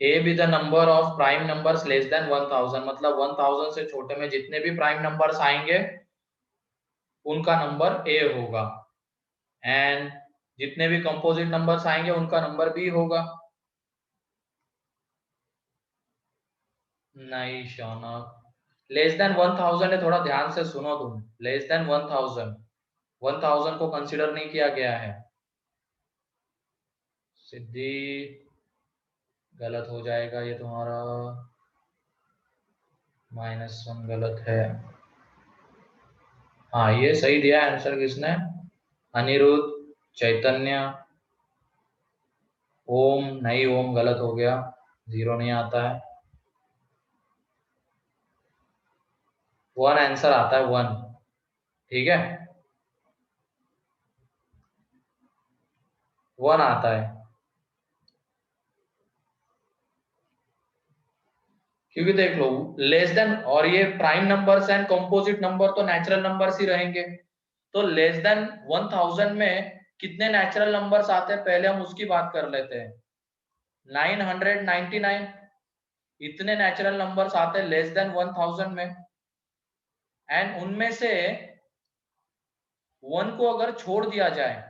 A be the number of prime numbers less than 1000, मतलब 1000 से छोटे में जितने भी प्राइम नंबर्स आएंगे उनका नंबर ए होगा, एंड जितने भी कंपोजिट नंबर्स आएंगे उनका नंबर बी होगा। नहीं शौनक, लेस देन 1000 है, थोड़ा ध्यान से सुनो तुम। लेस देन 1000 को कंसीडर नहीं किया गया है। सिद्धि गलत हो जाएगा ये तुम्हारा, -1 गलत है। हाँ ये सही दिया आंसर किसने? अनिरुद्ध, चैतन्य। ओम नहीं, ओम गलत हो गया, 0 नहीं आता है। 1 आंसर आता है, 1। ठीक है, 1 आता है, क्योंकि देख लो लेस देन, और ये prime numbers and composite number तो नेचुरल नंबर्स ही रहेंगे। तो लेस देन 1000 में कितने नेचुरल नंबर्स आते हैं, पहले हम उसकी बात कर लेते हैं। 999, इतने नेचुरल नंबर्स आते हैं लेस देन 1000 में, एंड उनमें से 1 को अगर छोड़ दिया जाए,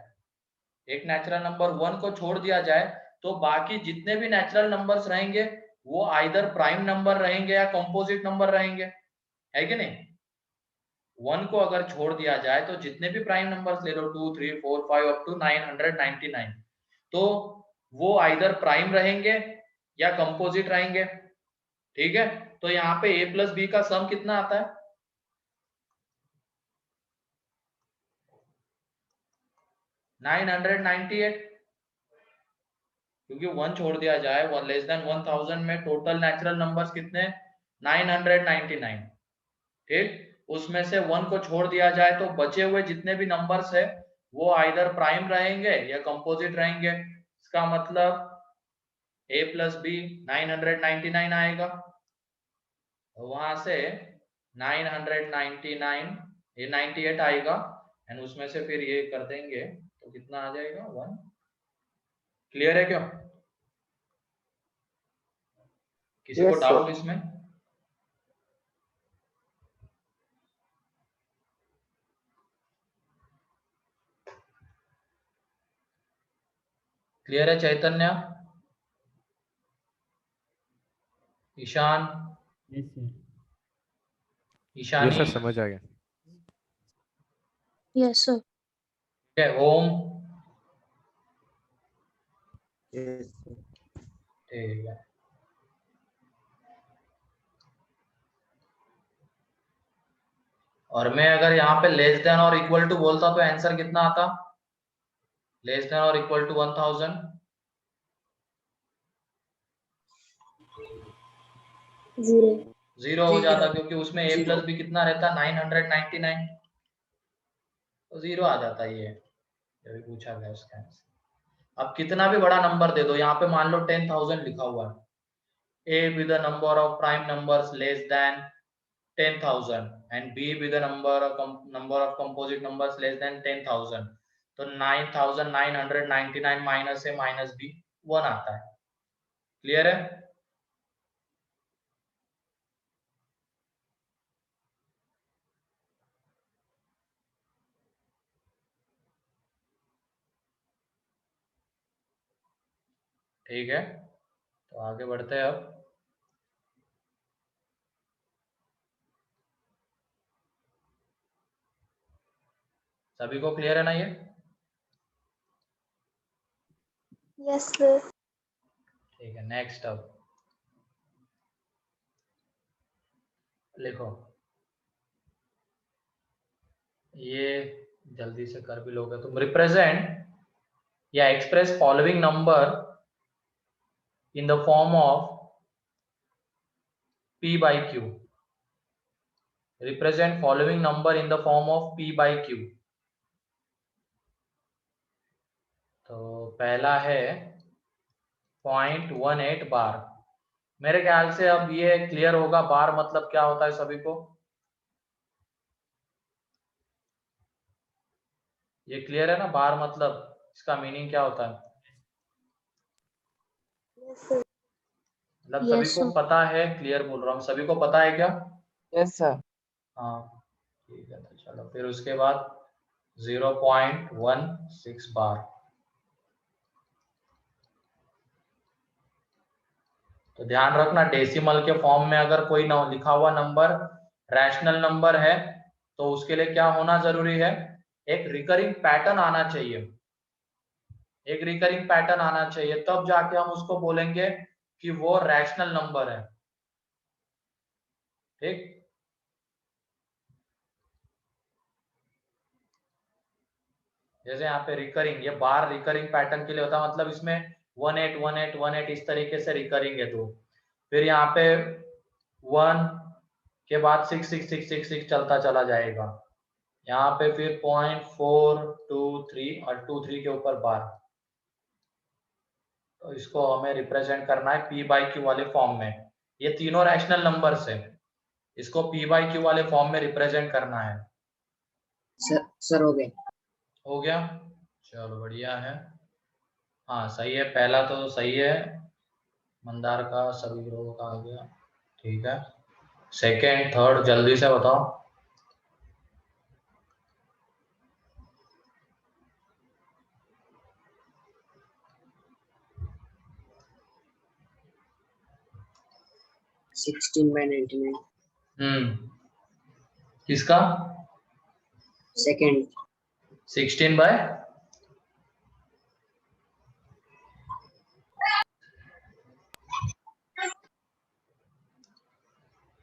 एक नेचुरल नंबर 1 को छोड़ दिया जाए, तो बाकी जितने भी नेचुरल नंबर्स रहेंगे वो आइदर प्राइम नंबर रहेंगे या कंपोजिट नंबर रहेंगे, है कि नहीं? 1 को अगर छोड़ दिया जाए तो जितने भी प्राइम नंबर्स ले लो, 2 3 4 5 अप टू 999, तो वो आइदर प्राइम रहेंगे या कंपोजिट रहेंगे। ठीक है, तो यहाँ पे a प्लस बी का सम कितना आता है? 998, क्योंकि 1 छोड़ दिया जाए, 1 लेस देन 1000 में टोटल नेचुरल नंबर्स कितने? 999। ठीक, उसमें से 1 को छोड़ दिया जाए तो बचे हुए जितने भी नंबर्स है वो आइदर प्राइम रहेंगे या कंपोजिट रहेंगे। इसका मतलब a प्लस बी 999 आएगा, वहां से 999 ये 98 आएगा, एंड उसमें से फिर ये कर देंगे तो कितना आ जाएगा? 1। क्लियर है क्यों? किसी को Yes, sir. डाउट इसमें? क्लियर है Chaitanya, Ishan, yes sir. Ishani? Sir समझ आ गया। Yes, sir. ठीक है, ओम? Yes sir. ठीक है, और मैं अगर यहाँ पे लेस देन और इक्वल टू बोलता तो आंसर कितना आता? लेस देन और इक्वल टू 1000? 0. 0 हो जाता, क्योंकि उसमें a प्लस बी कितना रहता? 999, तो 0 आ जाता ये भी पूछा गया उसका आंसर। अब कितना भी बड़ा नंबर दे दो, यहाँ पे मान लो 10,000 लिखा हुआ है, a with the number of prime numbers less than 10,000 and b with the number of composite numbers less than 10,000, तो 9,999 माइनस a माइनस b 1 आता है। क्लियर है? ठीक है, तो आगे बढ़ते हैं अब। सभी को क्लियर है ना ये? Yes, sir. ठीक है, नेक्स्ट अब लिखो, ये जल्दी से कर भी लोगे तुम। रिप्रेजेंट या express following number in the form of p by q। Represent following number in the form of p by q। तो पहला है 0.18 बार। मेरे ख्याल से अब ये क्लियर होगा बार मतलब क्या होता है सभी को? ये क्लियर है ना, बार मतलब इसका मीनिंग क्या होता है? Yes, sir. मतलब सभी को पता है, क्लियर बोल रहा हूँ, सभी को पता है क्या? Yes sir. हाँ ठीक है, तो चलो फिर उसके बाद 0.16 बार। तो ध्यान रखना, डेसिमल के फॉर्म में अगर कोई लिखा हुआ नंबर रैशनल नंबर है तो उसके लिए क्या होना जरूरी है? एक रिकरिंग पैटर्न आना चाहिए, एक रिकरिंग पैटर्न आना चाहिए, तब जाके हम उसको बोलेंगे कि वो रैशनल नंबर है। ठीक, जैसे यहाँ पे रिकरिंग, ये बार रिकरिंग पैटर्न के लिए होता है, मतलब इसमें 181818 इस तरीके से रिकरिंग है। तो फिर यहाँ पे 1 के बाद 66666 चलता चला जाएगा। यहाँ पे फिर 0.423 और 23 के ऊपर बार। तो इसको हमें रिप्रेजेंट करना है पी बाई क्यू वाले फॉर्म में। ये तीनों रैशनल नंबर्स है, इसको पी बाई क्यू वाले फॉर्म में रिप्रेजेंट करना है। सर हो गए। हो गया, चलो बढ़िया है। हाँ सही है, पहला तो सही है, मंदार का सभी ग्रोह का आ गया। ठीक है, सेकेंड थर्ड जल्दी से बताओ। Sixteen by 99। किसका? सेकेंड। 16 बाय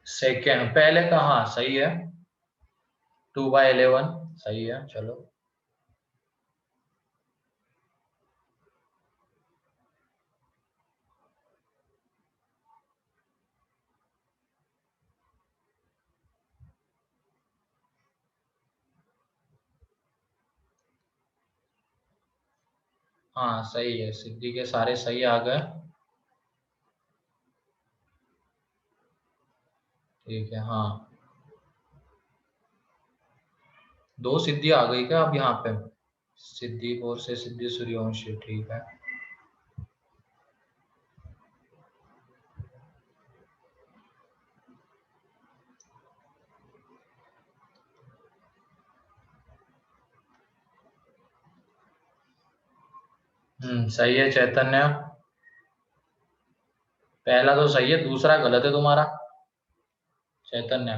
सेकेंड, पहले का हाँ सही है, 2/11 सही है। चलो हाँ सही है, सिद्धि के सारे सही आ गए। ठीक है, हाँ 2 सिद्धि आ गई क्या अब यहाँ पे? सिद्धि 4 से सिद्धि सूर्यवंशी, ठीक है। सही है चैतन्य, पहला तो सही है, दूसरा गलत है तुम्हारा चैतन्य।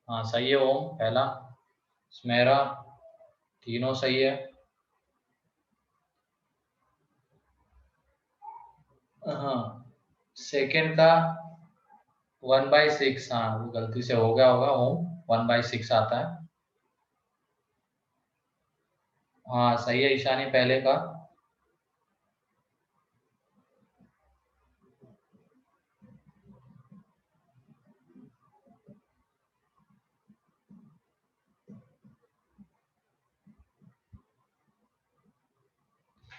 हाँ सही है ओम, पहला स्मेरा, तीनों सही है। हाँ सेकेंड का 1/6, हाँ वो गलती से हो गया होगा ओम, 1/6 आता है। हाँ सही है ईशानी, पहले का।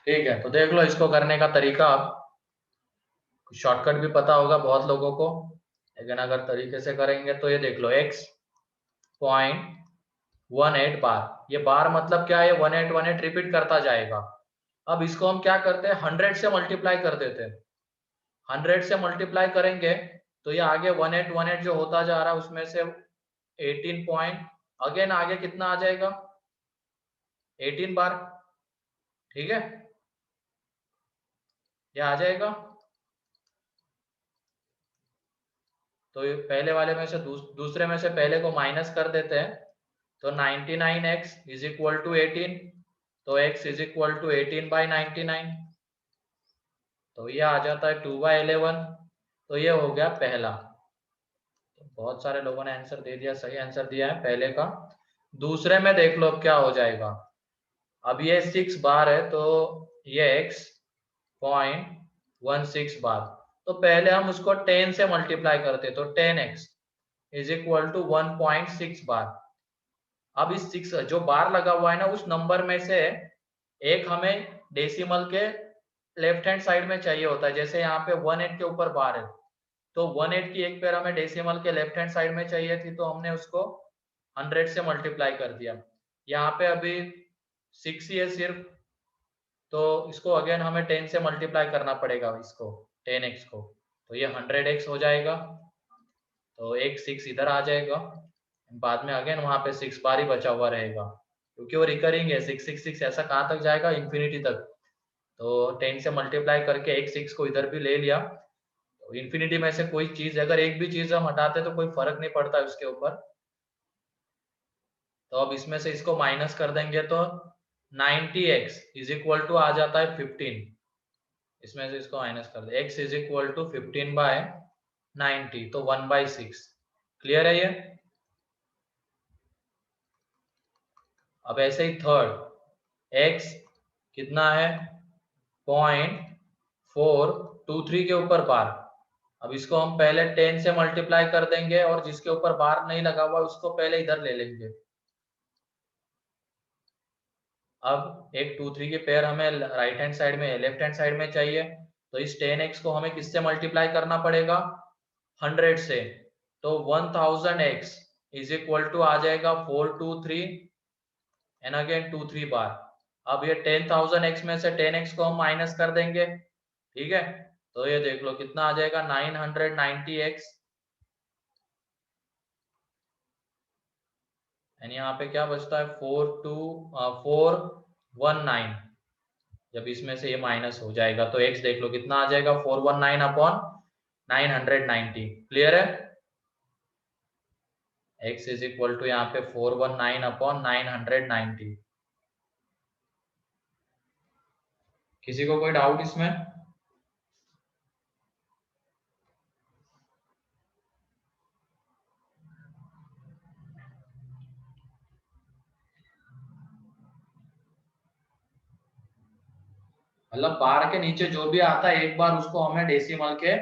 ठीक है, तो देख लो इसको करने का तरीका। आप शॉर्टकट भी पता होगा बहुत लोगों को, लेकिन अगर तरीके से करेंगे तो ये देख लो, x.18 बार, ये बार मतलब क्या है, 1818 रिपीट करता जाएगा। अब इसको हम क्या करते हैं, 100 से मल्टीप्लाई कर देते हैं। 100 से मल्टीप्लाई करेंगे तो ये आगे 1818 जो होता जा रहा है उसमें से 18 पॉइंट, अगेन आगे कितना आ जाएगा, 18 बार। ठीक है, ये आ जाएगा। तो ये पहले वाले में से दूसरे में से पहले को माइनस कर देते हैं, तो 99x इज इक्वल टू 18, तो x इज इक्वल टू 18/99, तो ये आ जाता है 2/11। तो ये हो गया पहला। तो बहुत सारे लोगों ने आंसर दे दिया, सही आंसर दिया है पहले का। दूसरे में देख लो अब क्या हो जाएगा। अब ये 6 बार है तो ये x.16 बार, तो पहले हम उसको 10 से मल्टीप्लाई करते, तो 10x इज इक्वल टू 1.6 बार। अब इस 6 जो बार लगा हुआ है ना, उस नंबर में से एक हमें डेसिमल के लेफ्ट हैंड साइड में चाहिए होता है। जैसे यहाँ पे 18 के ऊपर बार है, तो 18 की एक पेयर हमें डेसिमल के लेफ्ट हैंड साइड में चाहिए थी, तो हमने उसको 100 से मल्टीप्लाई कर दिया। यहाँ पे अभी 6 ही है सिर्फ, तो इसको अगेन हमें 10 से मल्टीप्लाई करना पड़ेगा, इसको 10x को। तो ये 100x हो जाएगा, तो एक 6 इधर आ जाएगा, बाद में अगेन वहां पे 6 बार ही बचा हुआ रहेगा, क्योंकि वो रिकरिंग है। 6 ऐसा कहाँ तक जाएगा, इंफिनिटी तक। तो 10 से मल्टीप्लाई करके एक 6 को इधर भी ले लिया, तो इंफिनिटी में से कोई चीज, अगर एक भी चीज हम हटाते तो कोई फर्क नहीं पड़ता उसके ऊपर। तो अब इसमें से इसको माइनस कर देंगे तो 90x इज इक्वल टू आ जाता है 15। इसमें से इसको माइनस कर दे, x इज इक्वल टू 15/90, तो 1/6। क्लियर है ये। अब ऐसे ही थर्ड x कितना है, 0.423 के ऊपर बार। अब इसको हम पहले 10 से मल्टीप्लाई कर देंगे, और जिसके ऊपर बार नहीं लगा हुआ उसको पहले इधर ले लेंगे। अब एक 2 3 के पेयर हमें राइट हैंड साइड में, लेफ्ट हैंड साइड में चाहिए, तो इस 10x को हमें किससे मल्टीप्लाई करना पड़ेगा, 100 से। तो 1000x इज इक्वल टू आ जाएगा 423 एंड अगेन 2 3 बार। अब ये 10,000x में से 10x को हम माइनस कर देंगे, ठीक है। तो ये देख लो कितना आ जाएगा, 990x। एंड यहाँ पे क्या बचता है, 419। जब इसमें से ये माइनस हो जाएगा तो x देख लो कितना आ जाएगा, 419 अपॉन 990। क्लियर है। x इज इक्वल टू यहाँ पे 419 अपॉन 990। किसी को कोई डाउट इसमें? मतलब बार के नीचे जो भी आता है एक बार उसको हमें डेसिमल के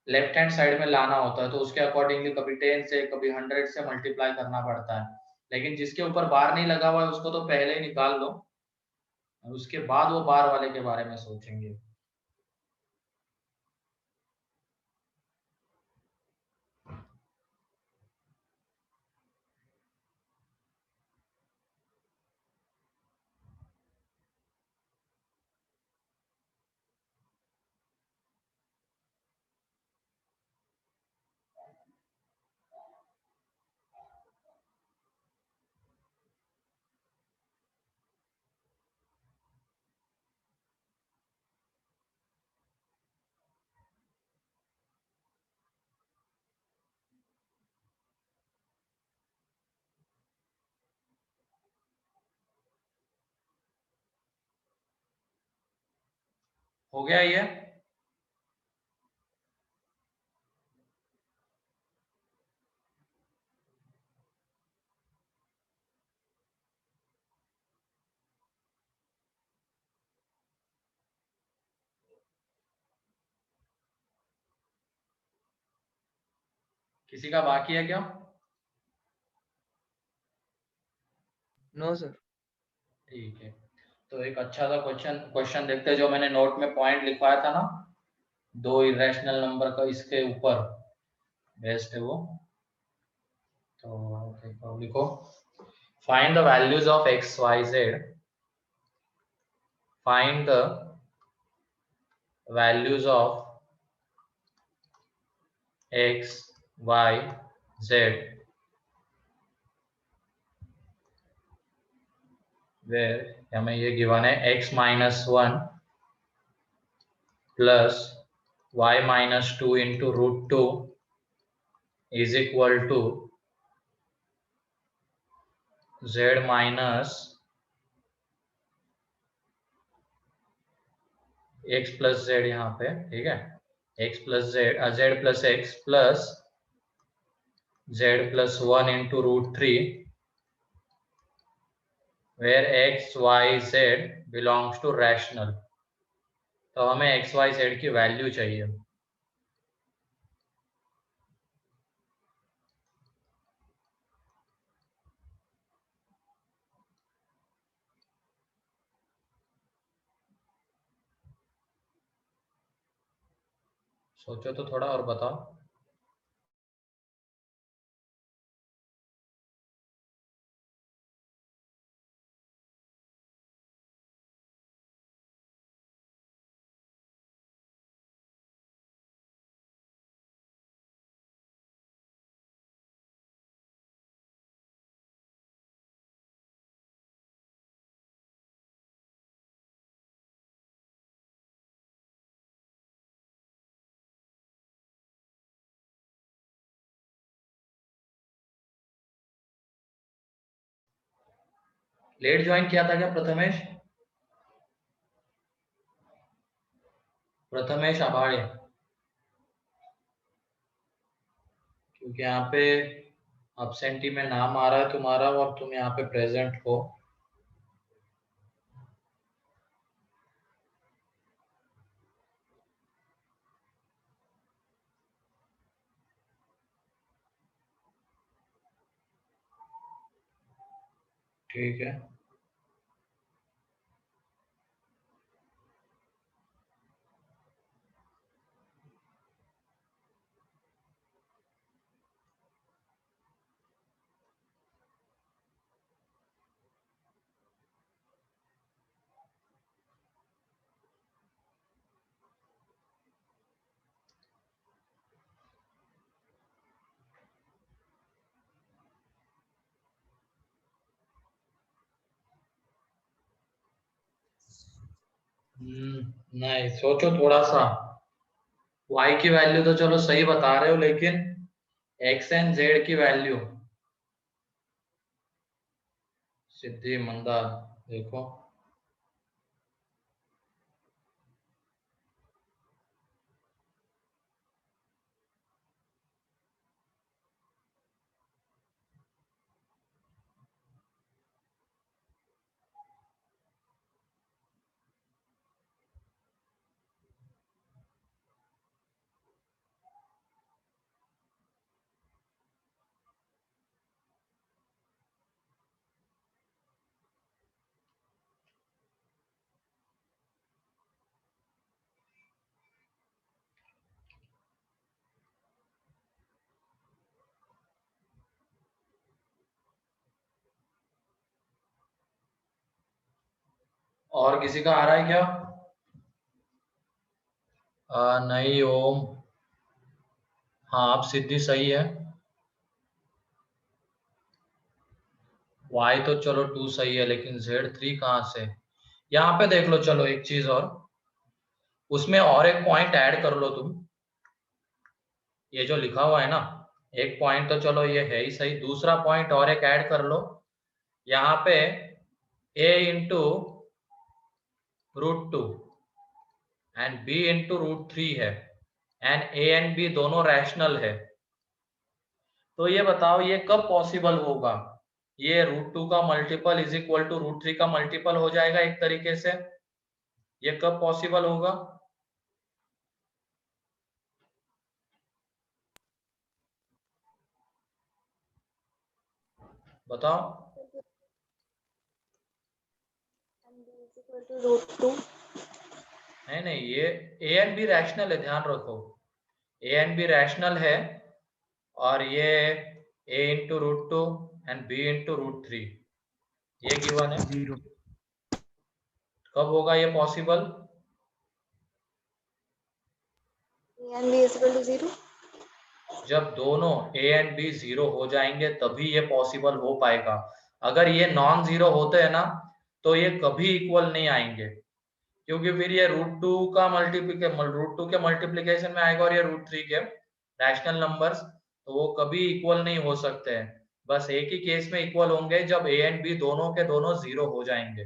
लेफ्ट हैंड साइड में लाना होता है, तो उसके अकॉर्डिंगली कभी 10 से कभी 100 से मल्टीप्लाई करना पड़ता है। लेकिन जिसके ऊपर बार नहीं लगा हुआ है उसको तो पहले ही निकाल लो, उसके बाद वो बार वाले के बारे में सोचेंगे। हो गया ये। किसी का बाकी है क्या? No sir. ठीक है, तो एक अच्छा सा क्वेश्चन देखते हैं, जो मैंने नोट में पॉइंट लिखवाया था ना, दो इरेशनल नंबर का इसके ऊपर बेस्ड है वो। तो देखो, लिखो, find the values of X Y Z, find the values of X Y Z where हमें ये गिवन है x-1 plus y-2 into √2 is equal to z minus x plus Z यहाँ पे, ठीक है, x प्लस जेड, z plus X plus z+1 into √3 where x y z belongs to rational. तो हमें x y z की value चाहिए। सोचो तो थोड़ा और बताओ। लेट ज्वाइन किया था क्या प्रथमेश? प्रथमेश आभाड़े, क्योंकि यहाँ पे अब्सेंटी में नाम आ रहा है तुम्हारा और तुम यहाँ पे प्रेजेंट हो। ठीक है, नहीं सोचो थोड़ा सा। y की वैल्यू तो चलो सही बता रहे हो, लेकिन x एंड z की वैल्यू, सिद्धि मंदा, देखो और किसी का आ रहा है क्या? नहीं ओम, हाँ आप सिद्धि सही है। y तो चलो 2 सही है, लेकिन z3 कहाँ से? यहाँ पे देख लो, चलो एक चीज और, उसमें और एक पॉइंट ऐड कर लो तुम। ये जो लिखा हुआ है ना, एक पॉइंट तो चलो ये है ही सही, दूसरा पॉइंट और एक ऐड कर लो। यहाँ पे a into √2 and b into √3 है, एंड a एंड b दोनों रैशनल है। तो ये बताओ ये कब पॉसिबल होगा? ये √2 का मल्टीपल इज इक्वल टू √3 का मल्टीपल हो जाएगा एक तरीके से। ये कब पॉसिबल होगा? बताओ। √2। नहीं नहीं, ये a एंड b रैशनल है, ध्यान रखो, a एंड b रैशनल है, और ये a into √2 and b into √3 ये गिवन है। 0। कब होगा ये possible? and b is equal to 0। जब दोनों a एंड b 0 हो जाएंगे तभी ये पॉसिबल हो पाएगा। अगर ये नॉन जीरो होते हैं ना, तो ये कभी इक्वल नहीं आएंगे, क्योंकि फिर ये √2 का √2 के मल्टीप्लीकेशन में आएगा, और ये √3 के रैशनल नंबर्स, तो वो कभी इक्वल नहीं हो सकते हैं। बस एक ही केस में इक्वल होंगे, जब a एंड b दोनों के दोनों 0 हो जाएंगे।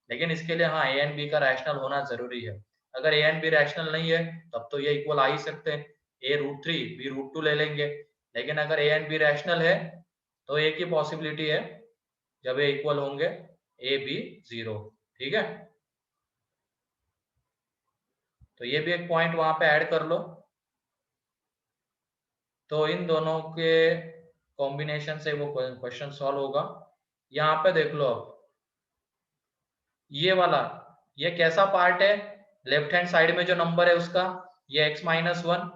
लेकिन इसके लिए हाँ, a एंड b का रैशनल होना जरूरी है। अगर a एंड b रैशनल नहीं है तब तो ये इक्वल आ ही सकते हैं, a √3 b √2 ले लेंगे। लेकिन अगर a एंड b रैशनल है तो एक ही पॉसिबिलिटी है, जब ये इक्वल होंगे a b 0। ठीक है, तो ये भी एक पॉइंट वहां पे ऐड कर लो। तो इन दोनों के कॉम्बिनेशन से वो क्वेश्चन सॉल्व होगा। यहाँ पे देख लो, अब ये वाला, ये कैसा पार्ट है? लेफ्ट हैंड साइड में जो नंबर है उसका, ये x-1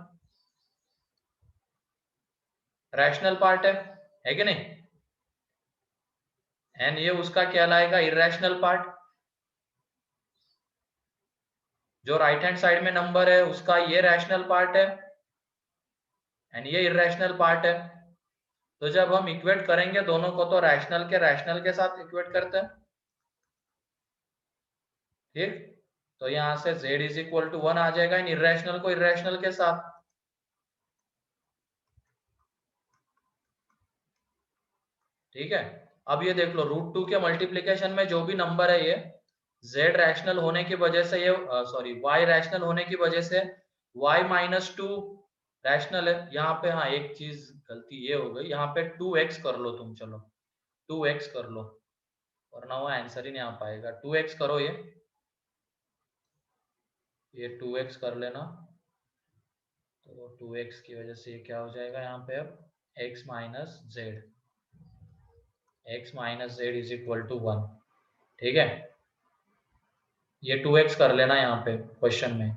रैशनल पार्ट है कि नहीं? एंड ये उसका कहलाएगा इरेशनल पार्ट। जो राइट हैंड साइड में नंबर है उसका ये रैशनल पार्ट है, एंड ये इरेशनल पार्ट है। तो जब हम इक्वेट करेंगे दोनों को, तो रैशनल के साथ इक्वेट करते हैं। ठीक, तो यहां से z इज इक्वल टू 1 आ जाएगा, इन इरेशनल को इरेशनल के साथ। ठीक है, अब ये देख लो √2 के मल्टीप्लीकेशन में जो भी नंबर है ये z रैशनल होने की वजह से ये सॉरी y रैशनल होने की वजह से y-2 रैशनल है। यहाँ पे हाँ एक चीज गलती ये हो गई, यहाँ पे 2x कर लो तुम, चलो 2x कर लो वरना वो आंसर ही नहीं आ पाएगा। 2x करो, ये 2x कर लेना, तो 2x की वजह से ये क्या हो जाएगा यहाँ पे अब x minus Z, x minus Z is equal to 1। ठीक है, ये 2x कर लेना यहाँ पे क्वेश्चन में।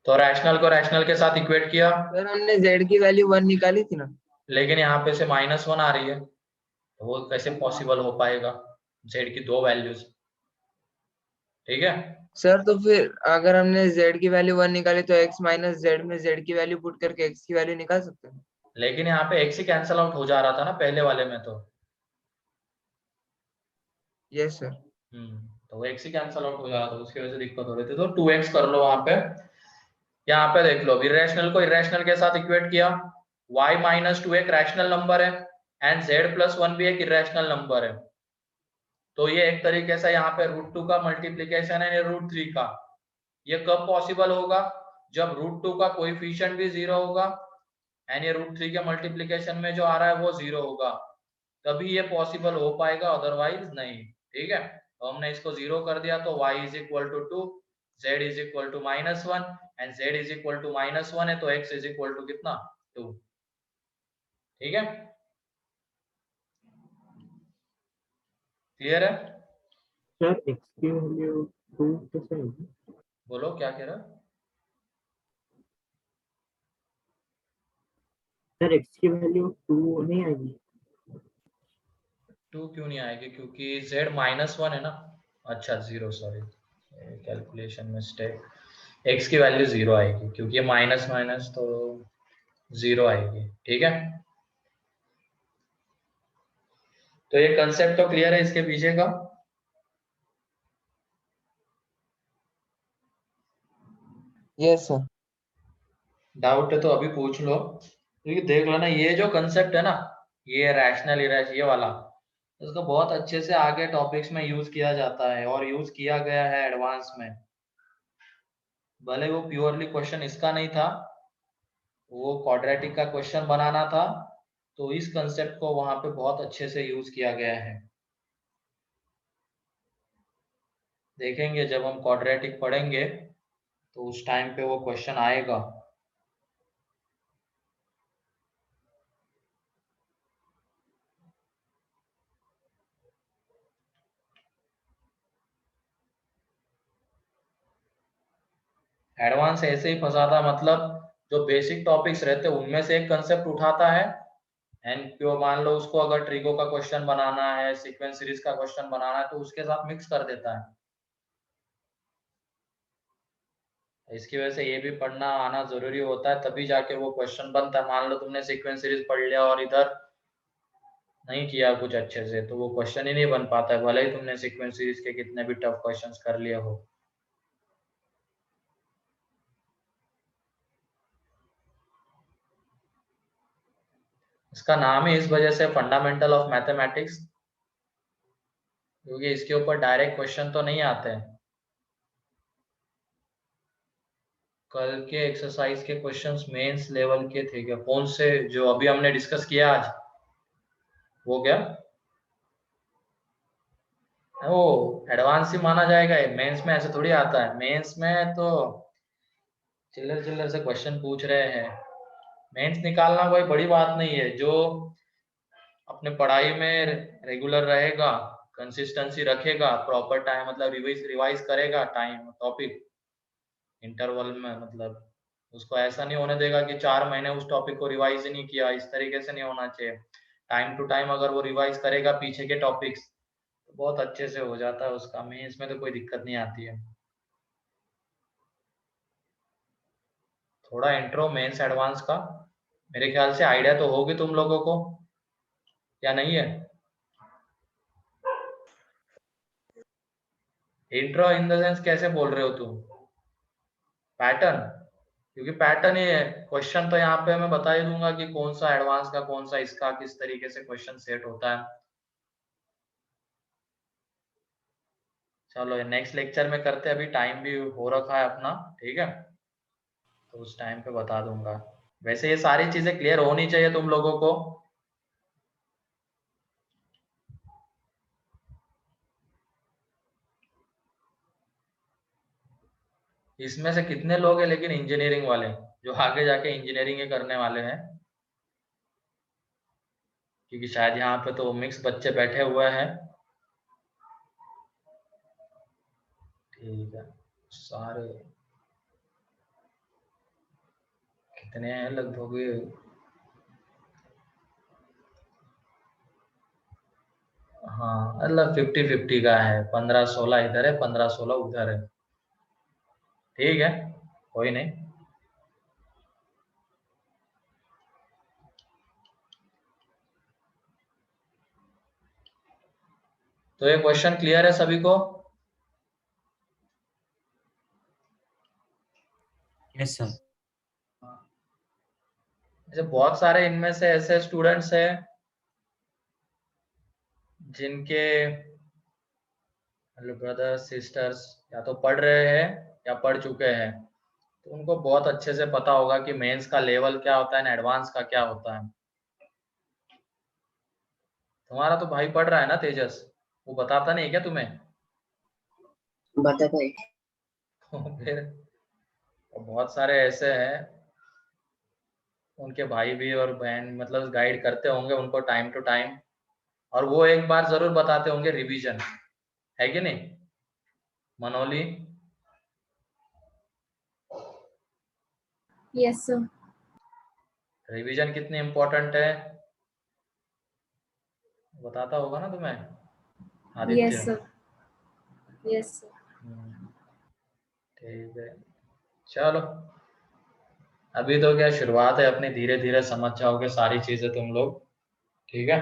तो रैशनल को रैशनल के साथ इक्वेट किया, सर हमने z की वैल्यू 1 निकाली थी ना। लेकिन यहाँ पे से -1 आ रही है, तो वो कैसे पॉसिबल हो पाएगा, z की 2 वैल्यूज। ठीक है, सर तो फिर अगर हमने z की वैल्यू 1 निकाली तो x माइनस z में z की वैल्यू पुट करके x की वैल्यू निकाल सकते हैं। लेकिन यहाँ पे x ही कैंसल आउट हो जा रहा था ना पहले वाले में, तो यस सर। तो x ही कैंसल आउट हो जा रहा था, उसकी वजह से दिक्कत हो रही थी। तो 2x कर लो वहां पे। यहाँ पे देख लो इरेशनल को इरेशनल के साथ इक्वेट किया, y-2 एक रैशनल नंबर है एंड z+1 भी एक इरेशनल नंबर है। तो ये एक तरीके से यहाँ पे √2 का मल्टीप्लीकेशन है √3 का। ये कब पॉसिबल होगा, जब √2 का कोएफिशिएंट भी 0 होगा एंड ये √3 के मल्टीप्लीकेशन में जो आ रहा है वो 0 होगा, तभी ये पॉसिबल हो पाएगा, अदरवाइज नहीं। ठीक है, तो हमने इसको 0 कर दिया, तो y is equal to 2, z is equal to -1 and z is equal to -1 है, तो x इज इक्वल टू कितना 2। ठीक है, क्लियर है? सर x की वैल्यू 2 कैसे होगी? बोलो क्या कह रहा है? सर x की वैल्यू 2 नहीं आएगी? 2 क्यों नहीं आएगी, क्योंकि z -1 है ना। अच्छा 0, सॉरी कैलकुलेशन मिस्टेक, x की वैल्यू 0 आएगी क्योंकि ये माइनस माइनस तो 0 आएगी। ठीक है, तो ये कंसेप्ट तो क्लियर है इसके पीछे का। Yes sir. डाउट है तो अभी पूछ लो, क्योंकि देख लो ना ये जो कंसेप्ट है ना, ये रैशनल इरेश ये वाला, इसको बहुत अच्छे से आगे टॉपिक्स में यूज किया जाता है और यूज किया गया है एडवांस में। भले वो प्योरली क्वेश्चन इसका नहीं था, वो क्वाड्रेटिक का क्वेश्चन बनाना था, तो इस कंसेप्ट को वहां पे बहुत अच्छे से यूज किया गया है। देखेंगे जब हम क्वाड्रेटिक पढ़ेंगे तो उस टाइम पे वो क्वेश्चन आएगा। एडवांस ऐसे ही फंसाता, मतलब जो बेसिक टॉपिक्स रहते हैं उनमें से एक कंसेप्ट उठाता है एंड क्यों मान लो उसको अगर ट्रिगो का क्वेश्चन बनाना है, सीक्वेंस सीरीज का क्वेश्चन बनाना है, तो उसके साथ मिक्स कर देता है। इसकी वजह से ये भी पढ़ना आना जरूरी होता है, तभी जाके वो क्वेश्चन बनता है। मान लो तुमने सीक्वेंस सीरीज पढ़ लिया और इधर नहीं किया कुछ अच्छे से, तो वो क्वेश्चन ही नहीं बन पाता है, भले ही तुमने सीक्वेंस सीरीज के कितने भी टफ क्वेश्चंस कर लिए हो। इसका नाम ही इस वजह से फंडामेंटल ऑफ मैथमेटिक्स, क्योंकि इसके ऊपर डायरेक्ट क्वेश्चन तो नहीं आते हैं। कल के एक्सरसाइज के क्वेश्चंस मेंस लेवल के थे क्या, कौन से जो अभी हमने डिस्कस किया आज, वो क्या वो एडवांस ही माना जाएगा? मेंस में ऐसे थोड़ी आता है, मेंस में तो चिल्लर चिल्लर से क्वेश्चन पूछ रहे हैं। मेंस निकालना कोई बड़ी बात नहीं है, जो अपने पढ़ाई में रेगुलर रहेगा, कंसिस्टेंसी रखेगा, प्रॉपर टाइम मतलब रिवाइज करेगा टाइम टॉपिक इंटरवल में, मतलब उसको ऐसा नहीं होने देगा कि 4 महीने उस टॉपिक को रिवाइज ही नहीं किया, इस तरीके से नहीं होना चाहिए। टाइम टू टाइम अगर वो रिवाइज करेगा पीछे के टॉपिक्स, तो बहुत अच्छे से हो जाता है उसका। में इसमें तो कोई दिक्कत नहीं आती है। थोड़ा इंट्रो मेंस एडवांस का मेरे ख्याल से आइडिया तो होगी तुम लोगों को, या नहीं है? इंट्रो इन द सेंस कैसे बोल रहे हो तुम? पैटर्न, क्योंकि पैटर्न ही है क्वेश्चन, तो यहाँ पे मैं बता ही दूंगा कि कौन सा एडवांस का कौन सा इसका, किस तरीके से क्वेश्चन सेट होता है। चलो नेक्स्ट लेक्चर में करते हैं, अभी टाइम भी हो रखा है अपना, ठीक है, तो उस टाइम पे बता दूंगा। वैसे ये सारी चीजें क्लियर होनी चाहिए तुम लोगों को। इसमें से कितने लोग हैं लेकिन इंजीनियरिंग वाले, जो आगे जाके इंजीनियरिंग ही करने वाले हैं? क्योंकि शायद यहाँ पे तो मिक्स बच्चे बैठे हुए हैं। ठीक है, सारे कितने हैं लगभग? हाँ मतलब 50-50 का है, 15-16 इधर है, 15-16 उधर है। ठीक है, कोई नहीं। तो ये क्वेश्चन क्लियर है सभी को? Yes sir. जैसे बहुत सारे इनमें से ऐसे स्टूडेंट्स हैं जिनके हेलो ब्रदर्स सिस्टर्स या तो पढ़ रहे हैं या पढ़ चुके हैं, तो उनको बहुत अच्छे से पता होगा कि मेंस का लेवल क्या होता है, एडवांस का क्या होता है। तुम्हारा तो भाई पढ़ रहा है ना तेजस, वो बताता नहीं क्या तुम्हें? बताता है। तो फिर बहुत सारे ऐसे हैं, उनके भाई भी और बहन मतलब गाइड करते होंगे उनको टाइम टू टाइम, और वो एक बार जरूर बताते होंगे रिवीजन, है कि नहीं मनोली? Yes, sir. रिवीजन कितनी इम्पोर्टेंट है बताता होगा ना तुम्हें Aditya? Yes, sir. Yes, sir. ठीक है, चलो अभी तो क्या शुरुआत है अपनी, धीरे धीरे समझ जाओगे सारी चीजें तुम लोग, ठीक है।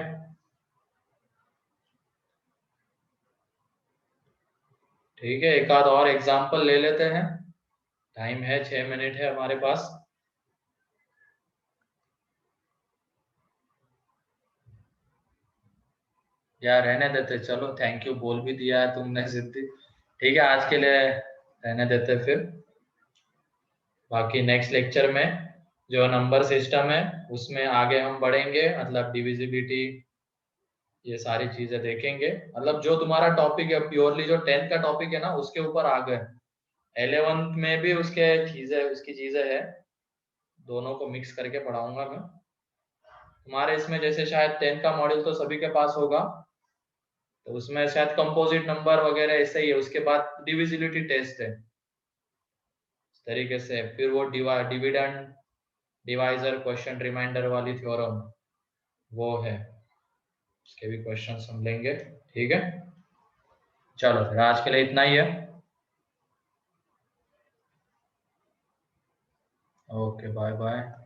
ठीक है, एक आध और एग्जांपल ले लेते हैं, टाइम है 6 मिनट है हमारे पास। या रहने देते, चलो थैंक यू बोल भी दिया है तुमने सिद्धि, ठीक है आज के लिए रहने देते फिर। बाकी नेक्स्ट लेक्चर में जो नंबर सिस्टम है उसमें आगे हम बढ़ेंगे, मतलब डिविजिबिलिटी, ये सारी चीजें देखेंगे। मतलब जो तुम्हारा टॉपिक है प्योरली जो 10th का टॉपिक है ना उसके ऊपर आ गए, 11th में भी उसकी चीजें है, दोनों को मिक्स करके पढ़ाऊंगा मैं। तुम्हारे इसमें जैसे शायद 10th का मॉड्यूल तो सभी के पास होगा, तो उसमें शायद कंपोजिट नंबर वगैरह ऐसे ही है, उसके बाद डिविजिबिलिटी टेस्ट है इस तरीके से, फिर वो डिविडेंड डिवाइजर क्वेश्चन रिमाइंडर वाली थ्योरम वो है, उसके भी क्वेश्चन हम लेंगे, ठीक है। चलो फिर आज के लिए इतना ही है, ओके बाय बाय।